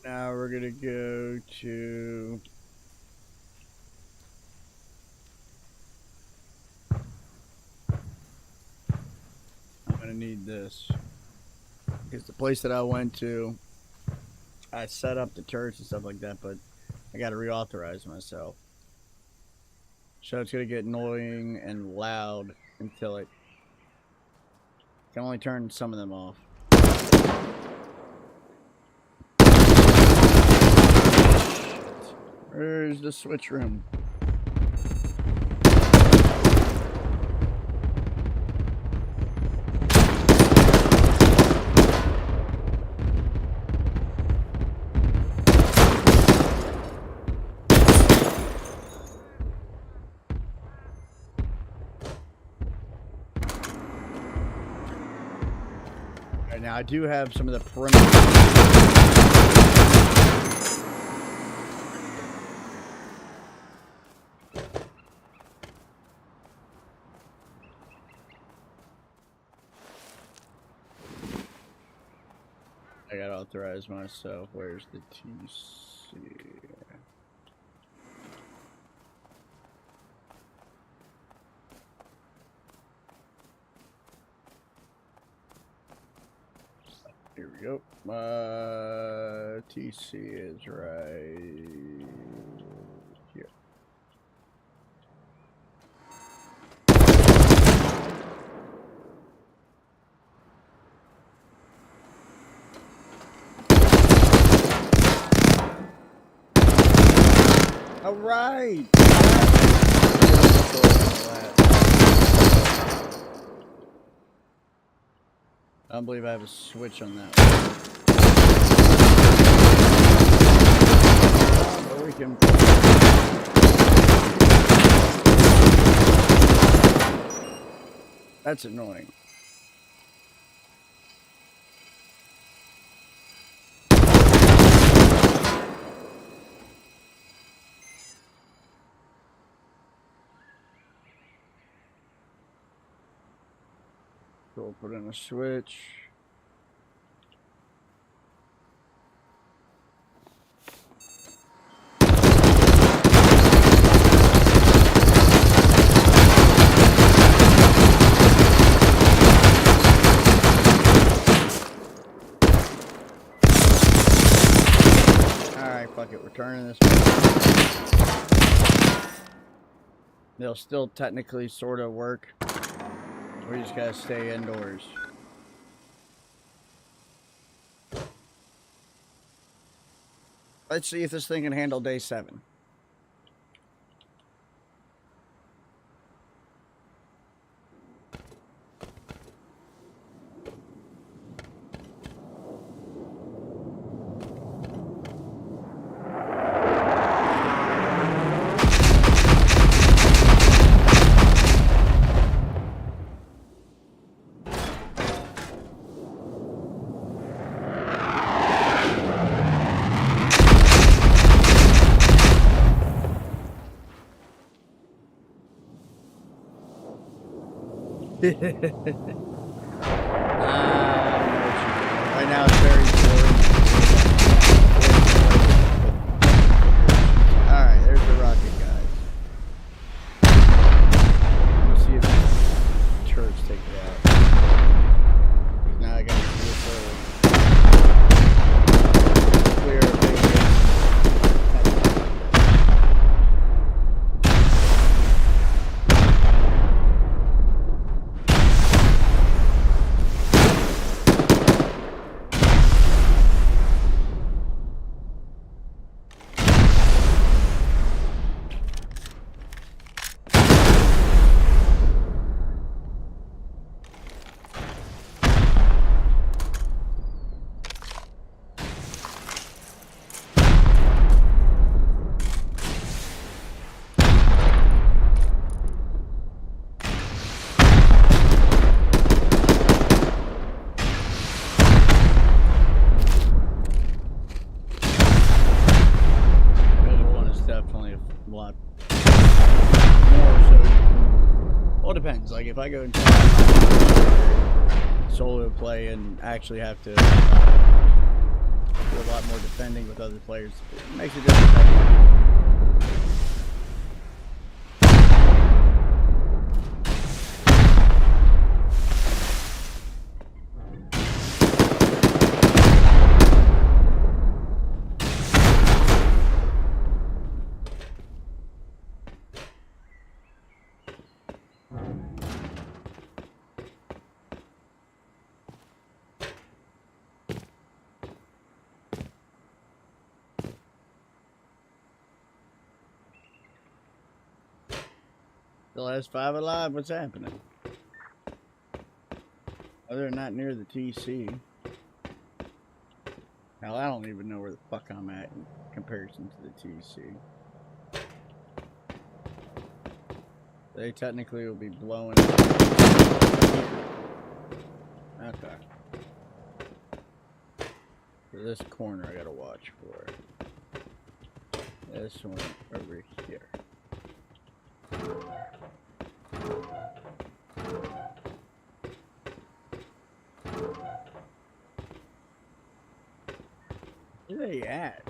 Now we're gonna go to I'm gonna need this because the place that I went to, I set up the turrets and stuff like that, but I gotta reauthorize myself. So it's gonna get annoying and loud until it can only turn some of them off. Where's the switch room? Right now, I do have some of the perimeter. I gotta authorize myself. Where's the TC? Here we go. TC is right here. All right. I don't believe I have a switch on that one. But we can. That's annoying. So we'll put in a switch. Alright, fuck it, we're turning this. They'll still technically sort of work. We just gotta stay indoors. Let's see if this thing can handle day 7. Right now it's very boring. Alright, there's the rocket, guys. Let's see if these turrets take it out. Now I gotta do this clear a big depends. Like if I go into solo play and actually have to do a lot more defending with other players, it makes a difference. Still has 5 alive. What's happening? Oh, they're not near the TC. Hell, I don't even know where the fuck I'm at in comparison to the TC. They technically will be blowing. Okay. So this corner I gotta watch for. This one over here. Where are they at?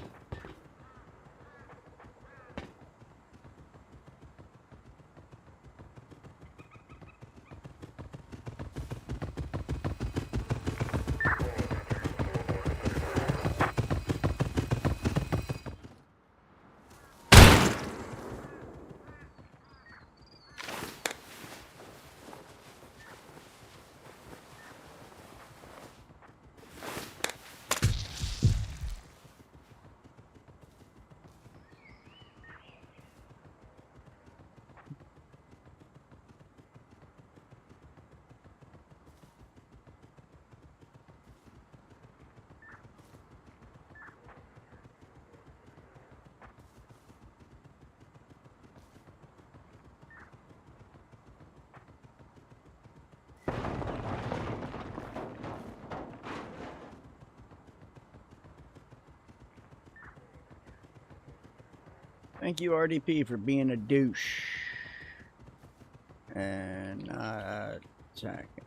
Thank you, RDP, for being a douche. And not attacking.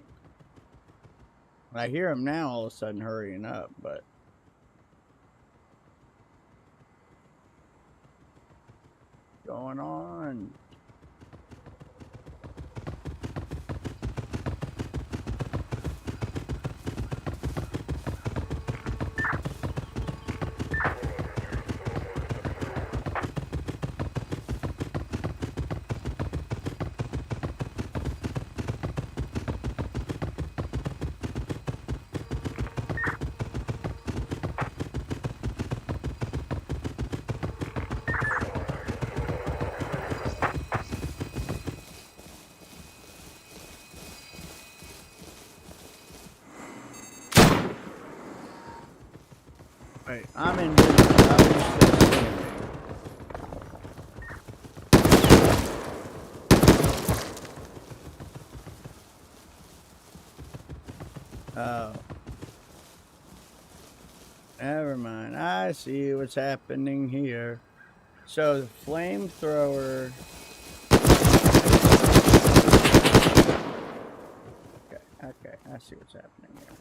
I hear him now all of a sudden hurrying up, but going on. Wait, I'm in business. I'm still standing. Oh. Never mind. I see what's happening here. So the flamethrower. Okay, I see what's happening here.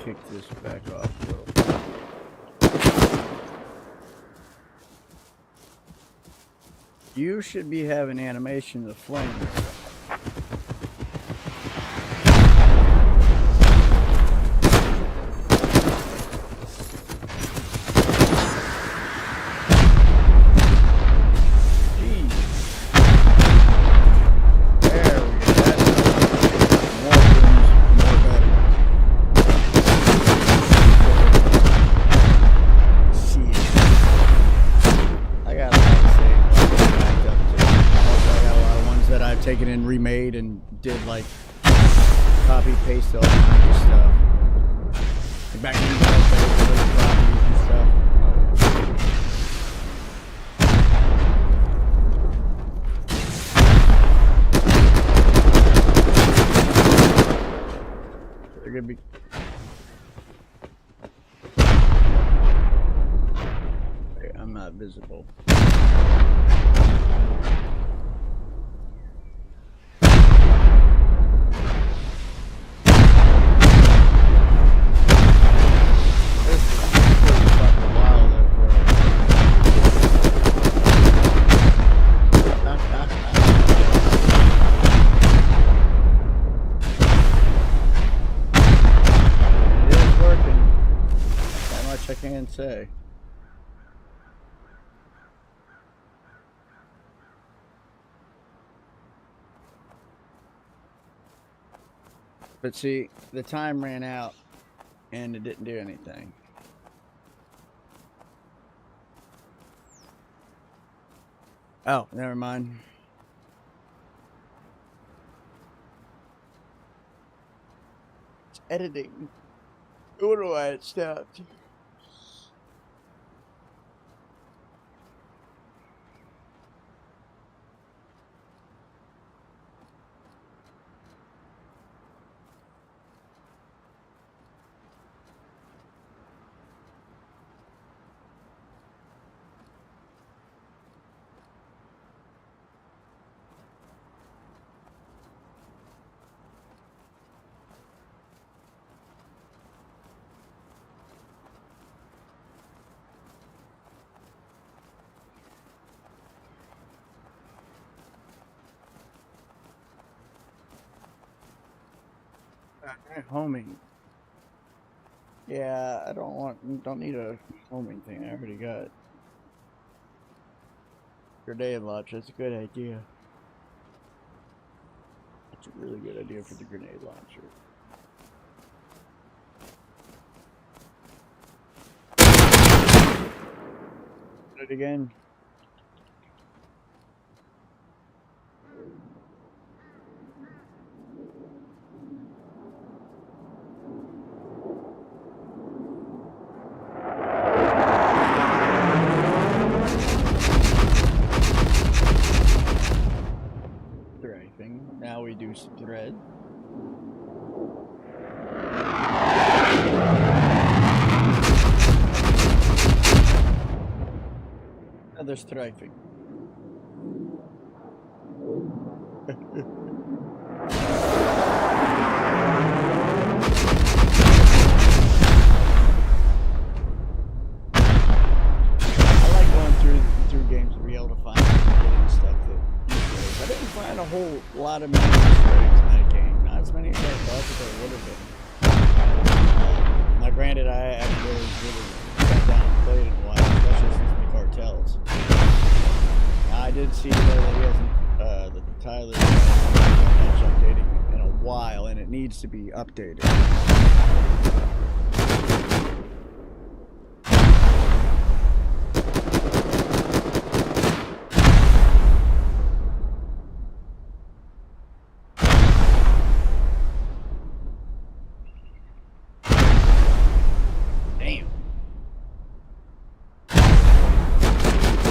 Kick this back off a little. You should be having animation of flames. Taken and remade and did like copy paste all kinds of stuff. Like back in the day, little properties and stuff. They're gonna be. I'm not visible. I can't say. But see, the time ran out and it didn't do anything. Oh, never mind. It's editing. I wonder why it stopped. Homing. Yeah, I don't need a homing thing. I already got grenade launcher. That's a good idea. That's a really good idea for the grenade launcher. Do it again. Mortar Strikes. Games to be able to find stuff that I didn't find a whole lot of many Easter eggs in that game. Not as many as I thought that there would have been. Now, granted, I haven't really sat down and played in a while, especially since the cartels. I did see that he hasn't, that the Tyler hasn't much updating in a while, and it needs to be updated.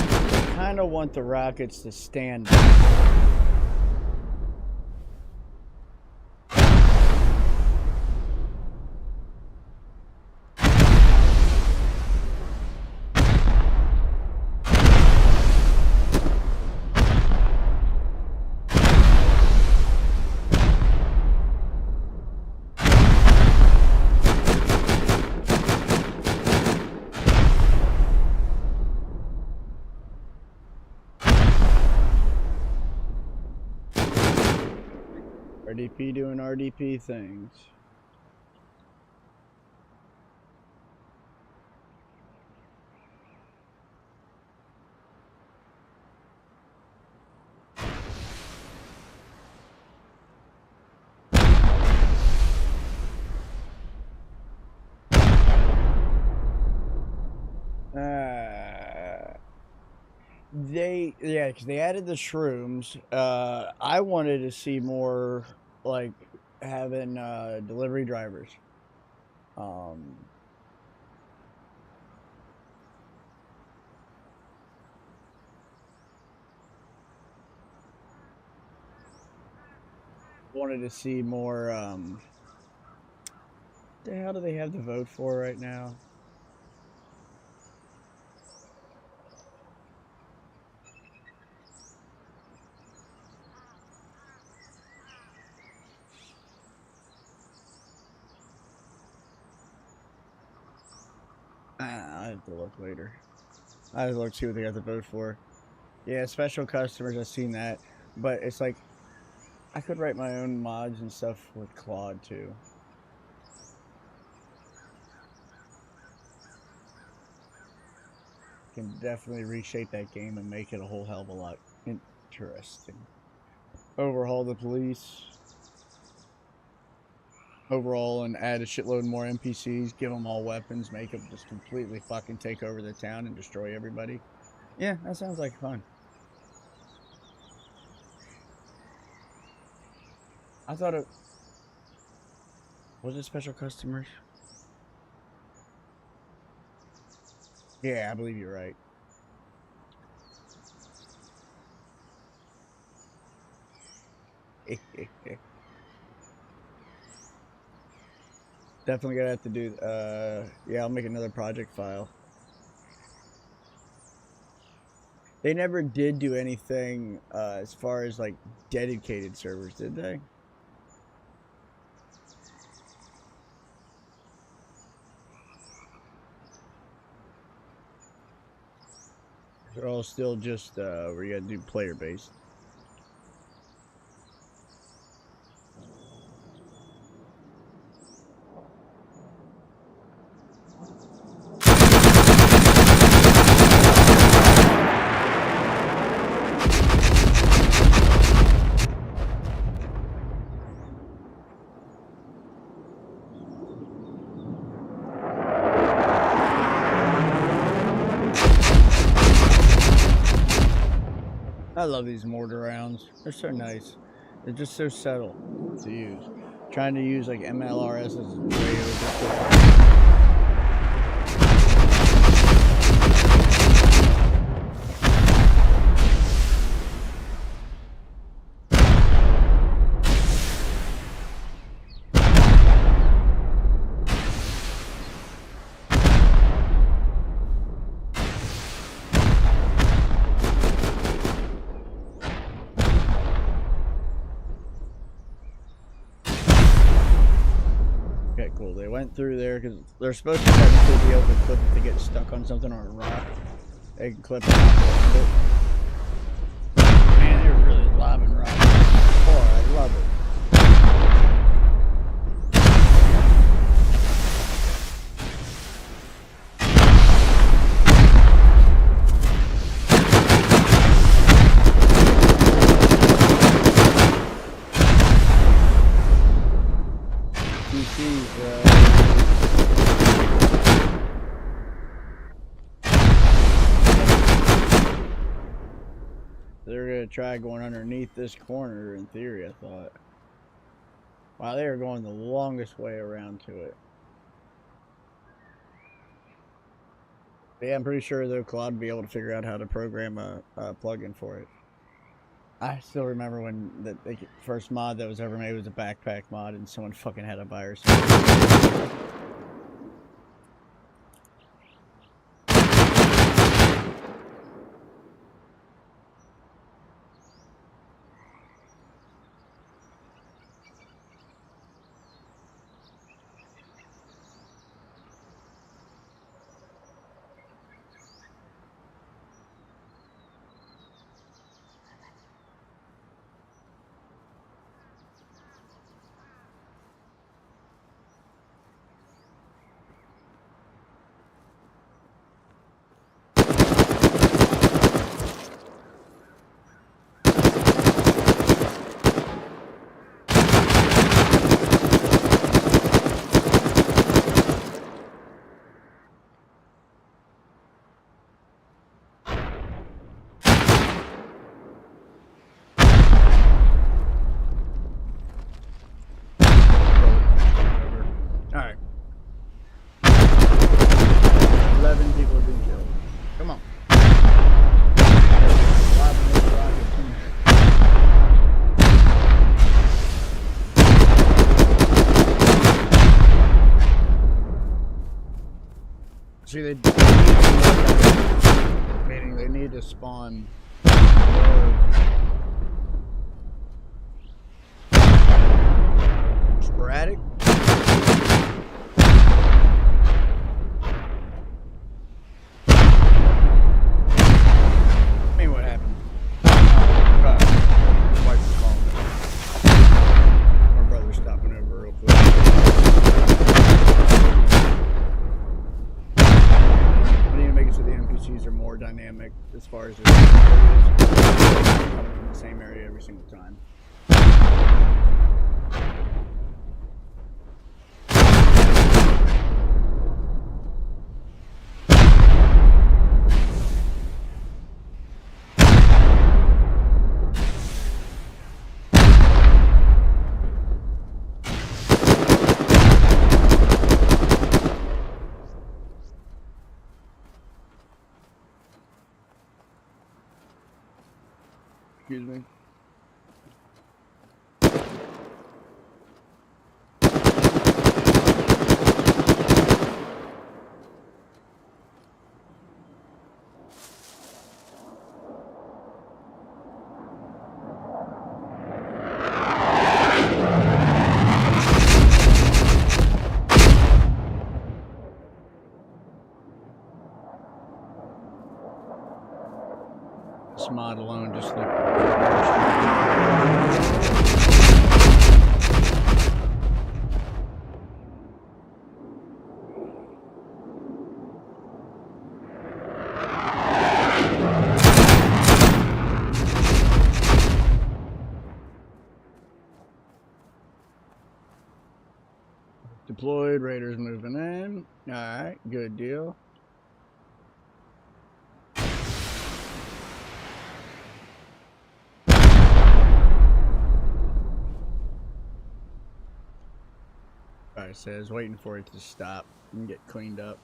I kind of want the rockets to stand up. RDP doing RDP things. Because they added the shrooms. I wanted to see more, like, having delivery drivers. Wanted to see more. What the hell do they have to vote for right now? I have to look later. I have to look, see what they got to vote for. Yeah, special customers, I've seen that. But it's like, I could write my own mods and stuff with Claude too. Can definitely reshape that game and make it a whole hell of a lot interesting. Overhaul the police. Overall, and add a shitload more NPCs, give them all weapons, make them just completely fucking take over the town and destroy everybody. Yeah, that sounds like fun. I thought it was it special customers. Yeah, I believe you're right. Definitely gonna have to do, yeah, I'll make another project file. They never did do anything, as far as, like, dedicated servers, did they? They're all still just, where you gotta do player-based. I love these mortar rounds. They're so nice. They're just so subtle to use. Trying to use like MLRS is way overkill. cool. They went through there because they're supposed to technically be able to clip if they get stuck on something or a rock. They can clip it off a bit. Man, they're really lobbing rocks. Oh, I love it. They're gonna try going underneath this corner in theory, I thought. Wow, they are going the longest way around to it. But yeah, I'm pretty sure though Claude would be able to figure out how to program a plugin for it. I still remember when the first mod that was ever made was a backpack mod and someone fucking had a virus. Alright. 11 people have been killed. Come on. See, meaning they need to spawn more sporadic. What happened? Wife was calling me. My brother's stopping over real quick. I need to make it so the NPCs are more dynamic as far as their areas. Coming from the same area every single time. Excuse me. This mod alone just looked. Deployed, raiders moving in. Alright, good deal. Alright, says waiting for it to stop and get cleaned up.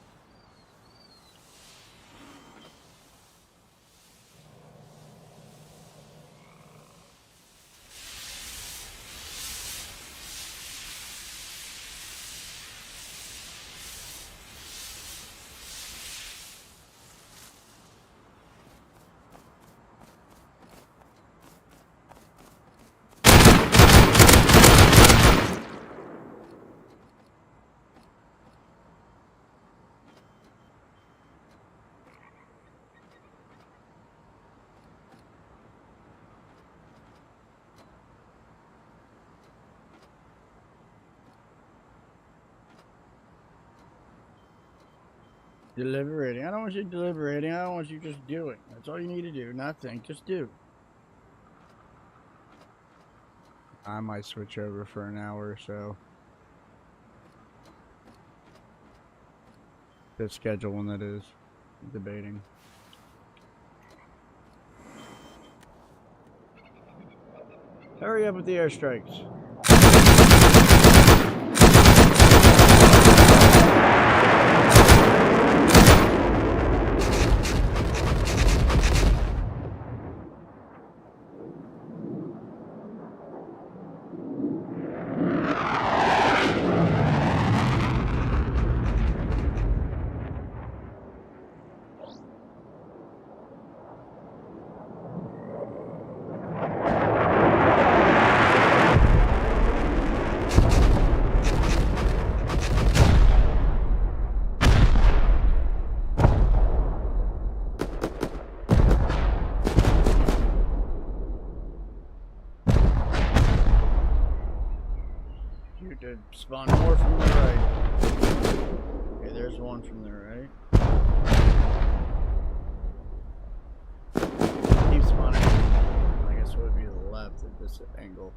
Deliberating. I don't want you deliberating. I don't want you just doing. That's all you need to do. Not think, just do. I might switch over for an hour or so. The schedule one that is. Debating. Hurry up with the airstrikes. You did spawn more from the right. Okay, there's one from the right. Keep spawning. I guess it would be the left at this angle.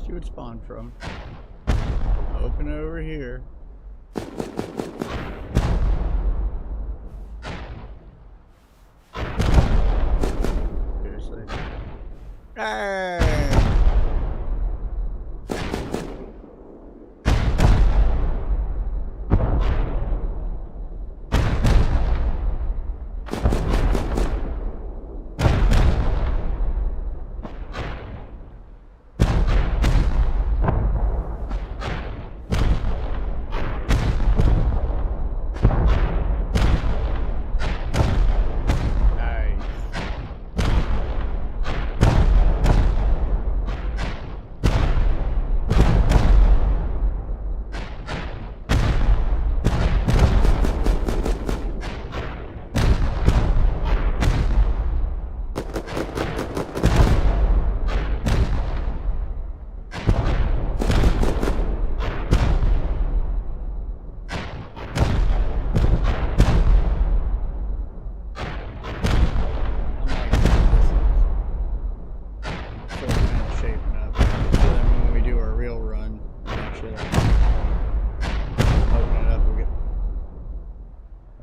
You would spawn from. Open it over here. Seriously. Hey!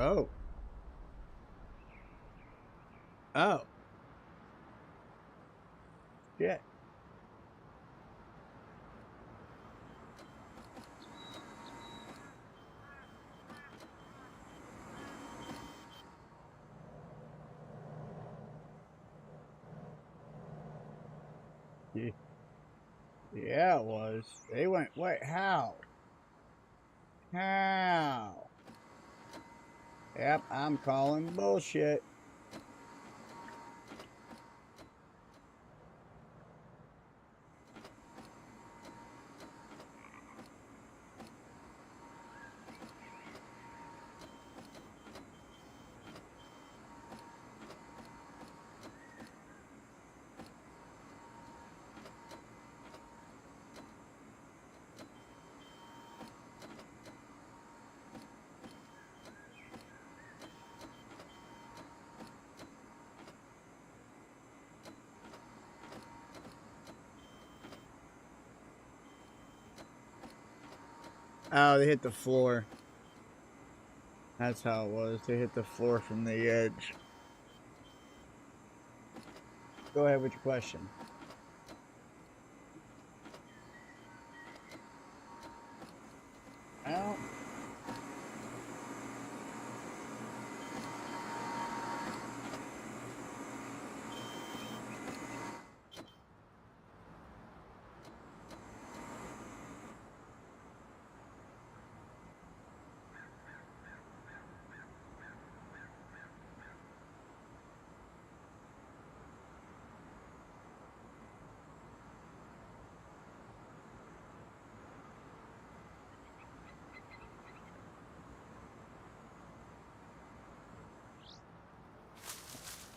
Oh. Oh. Yeah. Yeah, it was. They went, wait, how? How? Yep, I'm calling bullshit. Oh, they hit the floor. That's how it was. They hit the floor from the edge. Go ahead with your question. Well,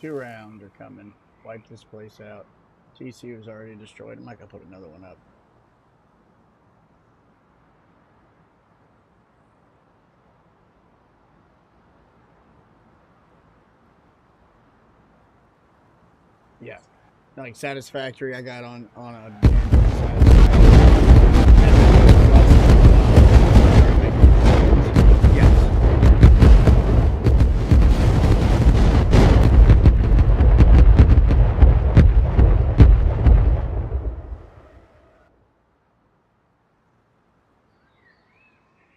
2 rounds are coming. Wipe this place out. TC was already destroyed. I'm not gonna put another one up. Yeah, like Satisfactory. I got on a.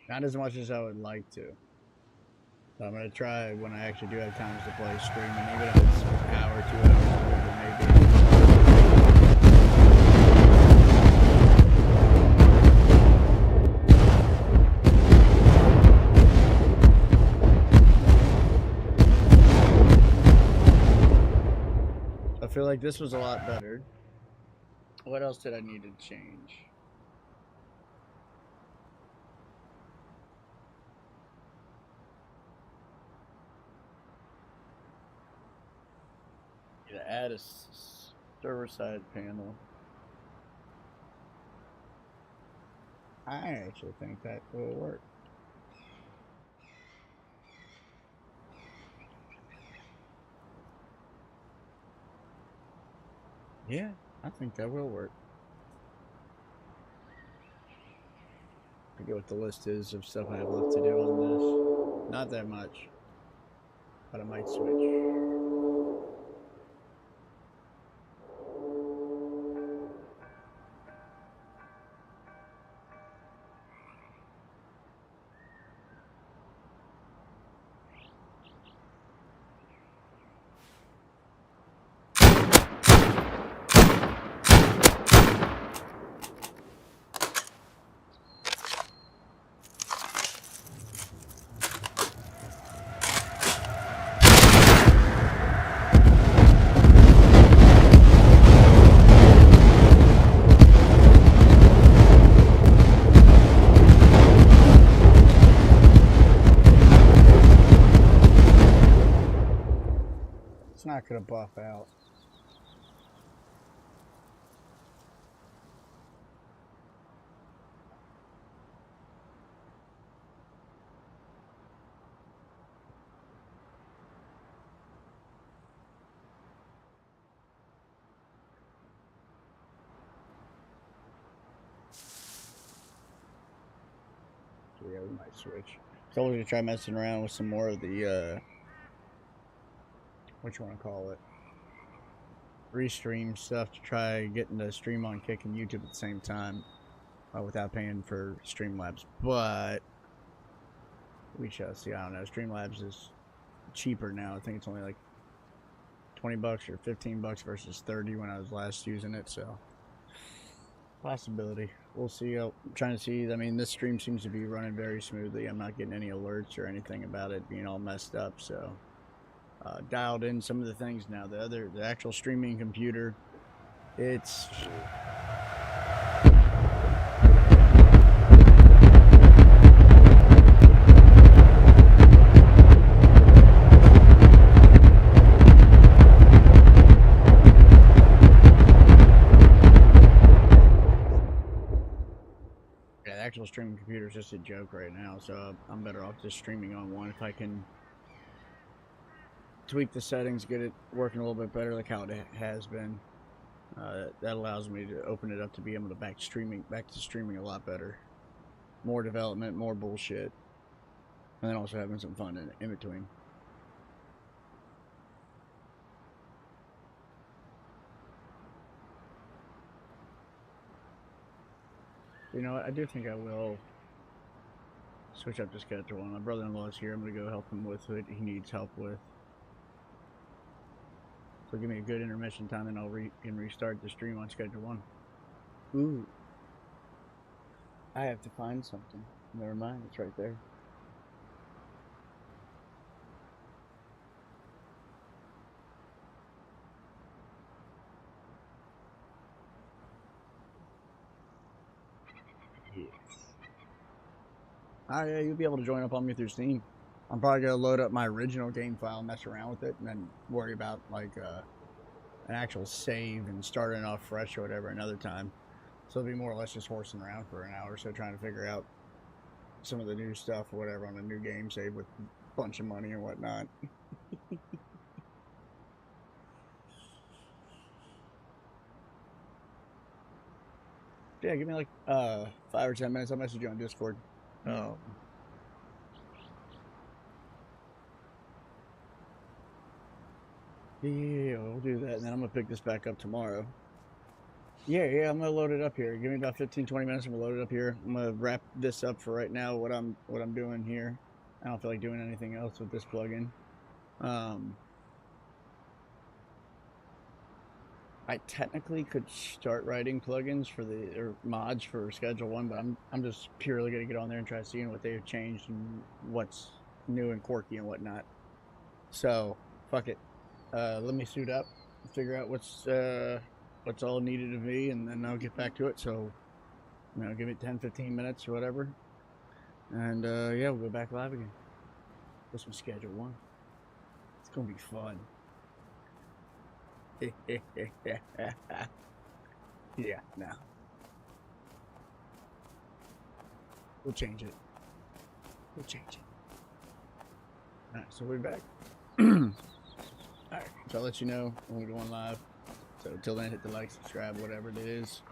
Not as much as I would like to. So I'm gonna try when I actually do have times to play streaming, even if it's an hour, 2 hours, whatever it may be. I feel like this was a lot better. What else did I need to change? Add a server side panel. I actually think that will work. Yeah, I think that will work. I forget what the list is of stuff I have left to do on this. Not that much, but I might switch. Not gonna buff out. So yeah, we might switch. So we're gonna try messing around with some more of the what you want to call it, restream stuff to try getting the stream on Kick and YouTube at the same time without paying for Streamlabs. But we shall see. I don't know. Streamlabs is cheaper now. I think it's only like $20 or $15 versus 30 when I was last using it. So possibility. We'll see. I'm trying to see. I mean, this stream seems to be running very smoothly. I'm not getting any alerts or anything about it being all messed up. So dialed in some of the things now. The actual streaming computer, it's actual streaming computer is just a joke right now, so I'm better off just streaming on one if I can tweak the settings, get it working a little bit better like how it has been. That allows me to open it up to be able to back to streaming a lot better. More development, more bullshit, and then also having some fun in between. You know what? I do think I will switch up the schedule. My brother-in-law's here. I'm gonna go help him with what he needs help with. So give me a good intermission time, and I'll restart the stream on schedule 1. Ooh, I have to find something. Never mind, it's right there. Yes. Oh yeah, you'll be able to join up on me through Steam. I'm probably gonna load up my original game file, mess around with it, and then worry about like an actual save and starting off fresh or whatever another time. So it'll be more or less just horsing around for an hour or so trying to figure out some of the new stuff or whatever on a new game save with a bunch of money and whatnot. Yeah, give me like 5 or 10 minutes. I'll message you on Discord. Yeah, we'll do that, and then I'm gonna pick this back up tomorrow. Yeah, I'm gonna load it up here. Give me about 15-20 minutes. I'm gonna load it up here. I'm gonna wrap this up for right now. What I'm doing here. I don't feel like doing anything else with this plugin. I technically could start writing plugins for or mods for Schedule 1, but I'm just purely gonna get on there and try seeing what they've changed and what's new and quirky and whatnot. So fuck it. Let me suit up, figure out what's all needed of me, and then I'll get back to it. So, give it 10-15 minutes or whatever, and yeah, we'll go back live again. With some Schedule 1. It's gonna be fun. Yeah, no. We'll change it. Alright, so we're back. Alright, so I'll let you know when we're going live. So until then, hit the like, subscribe, whatever it is.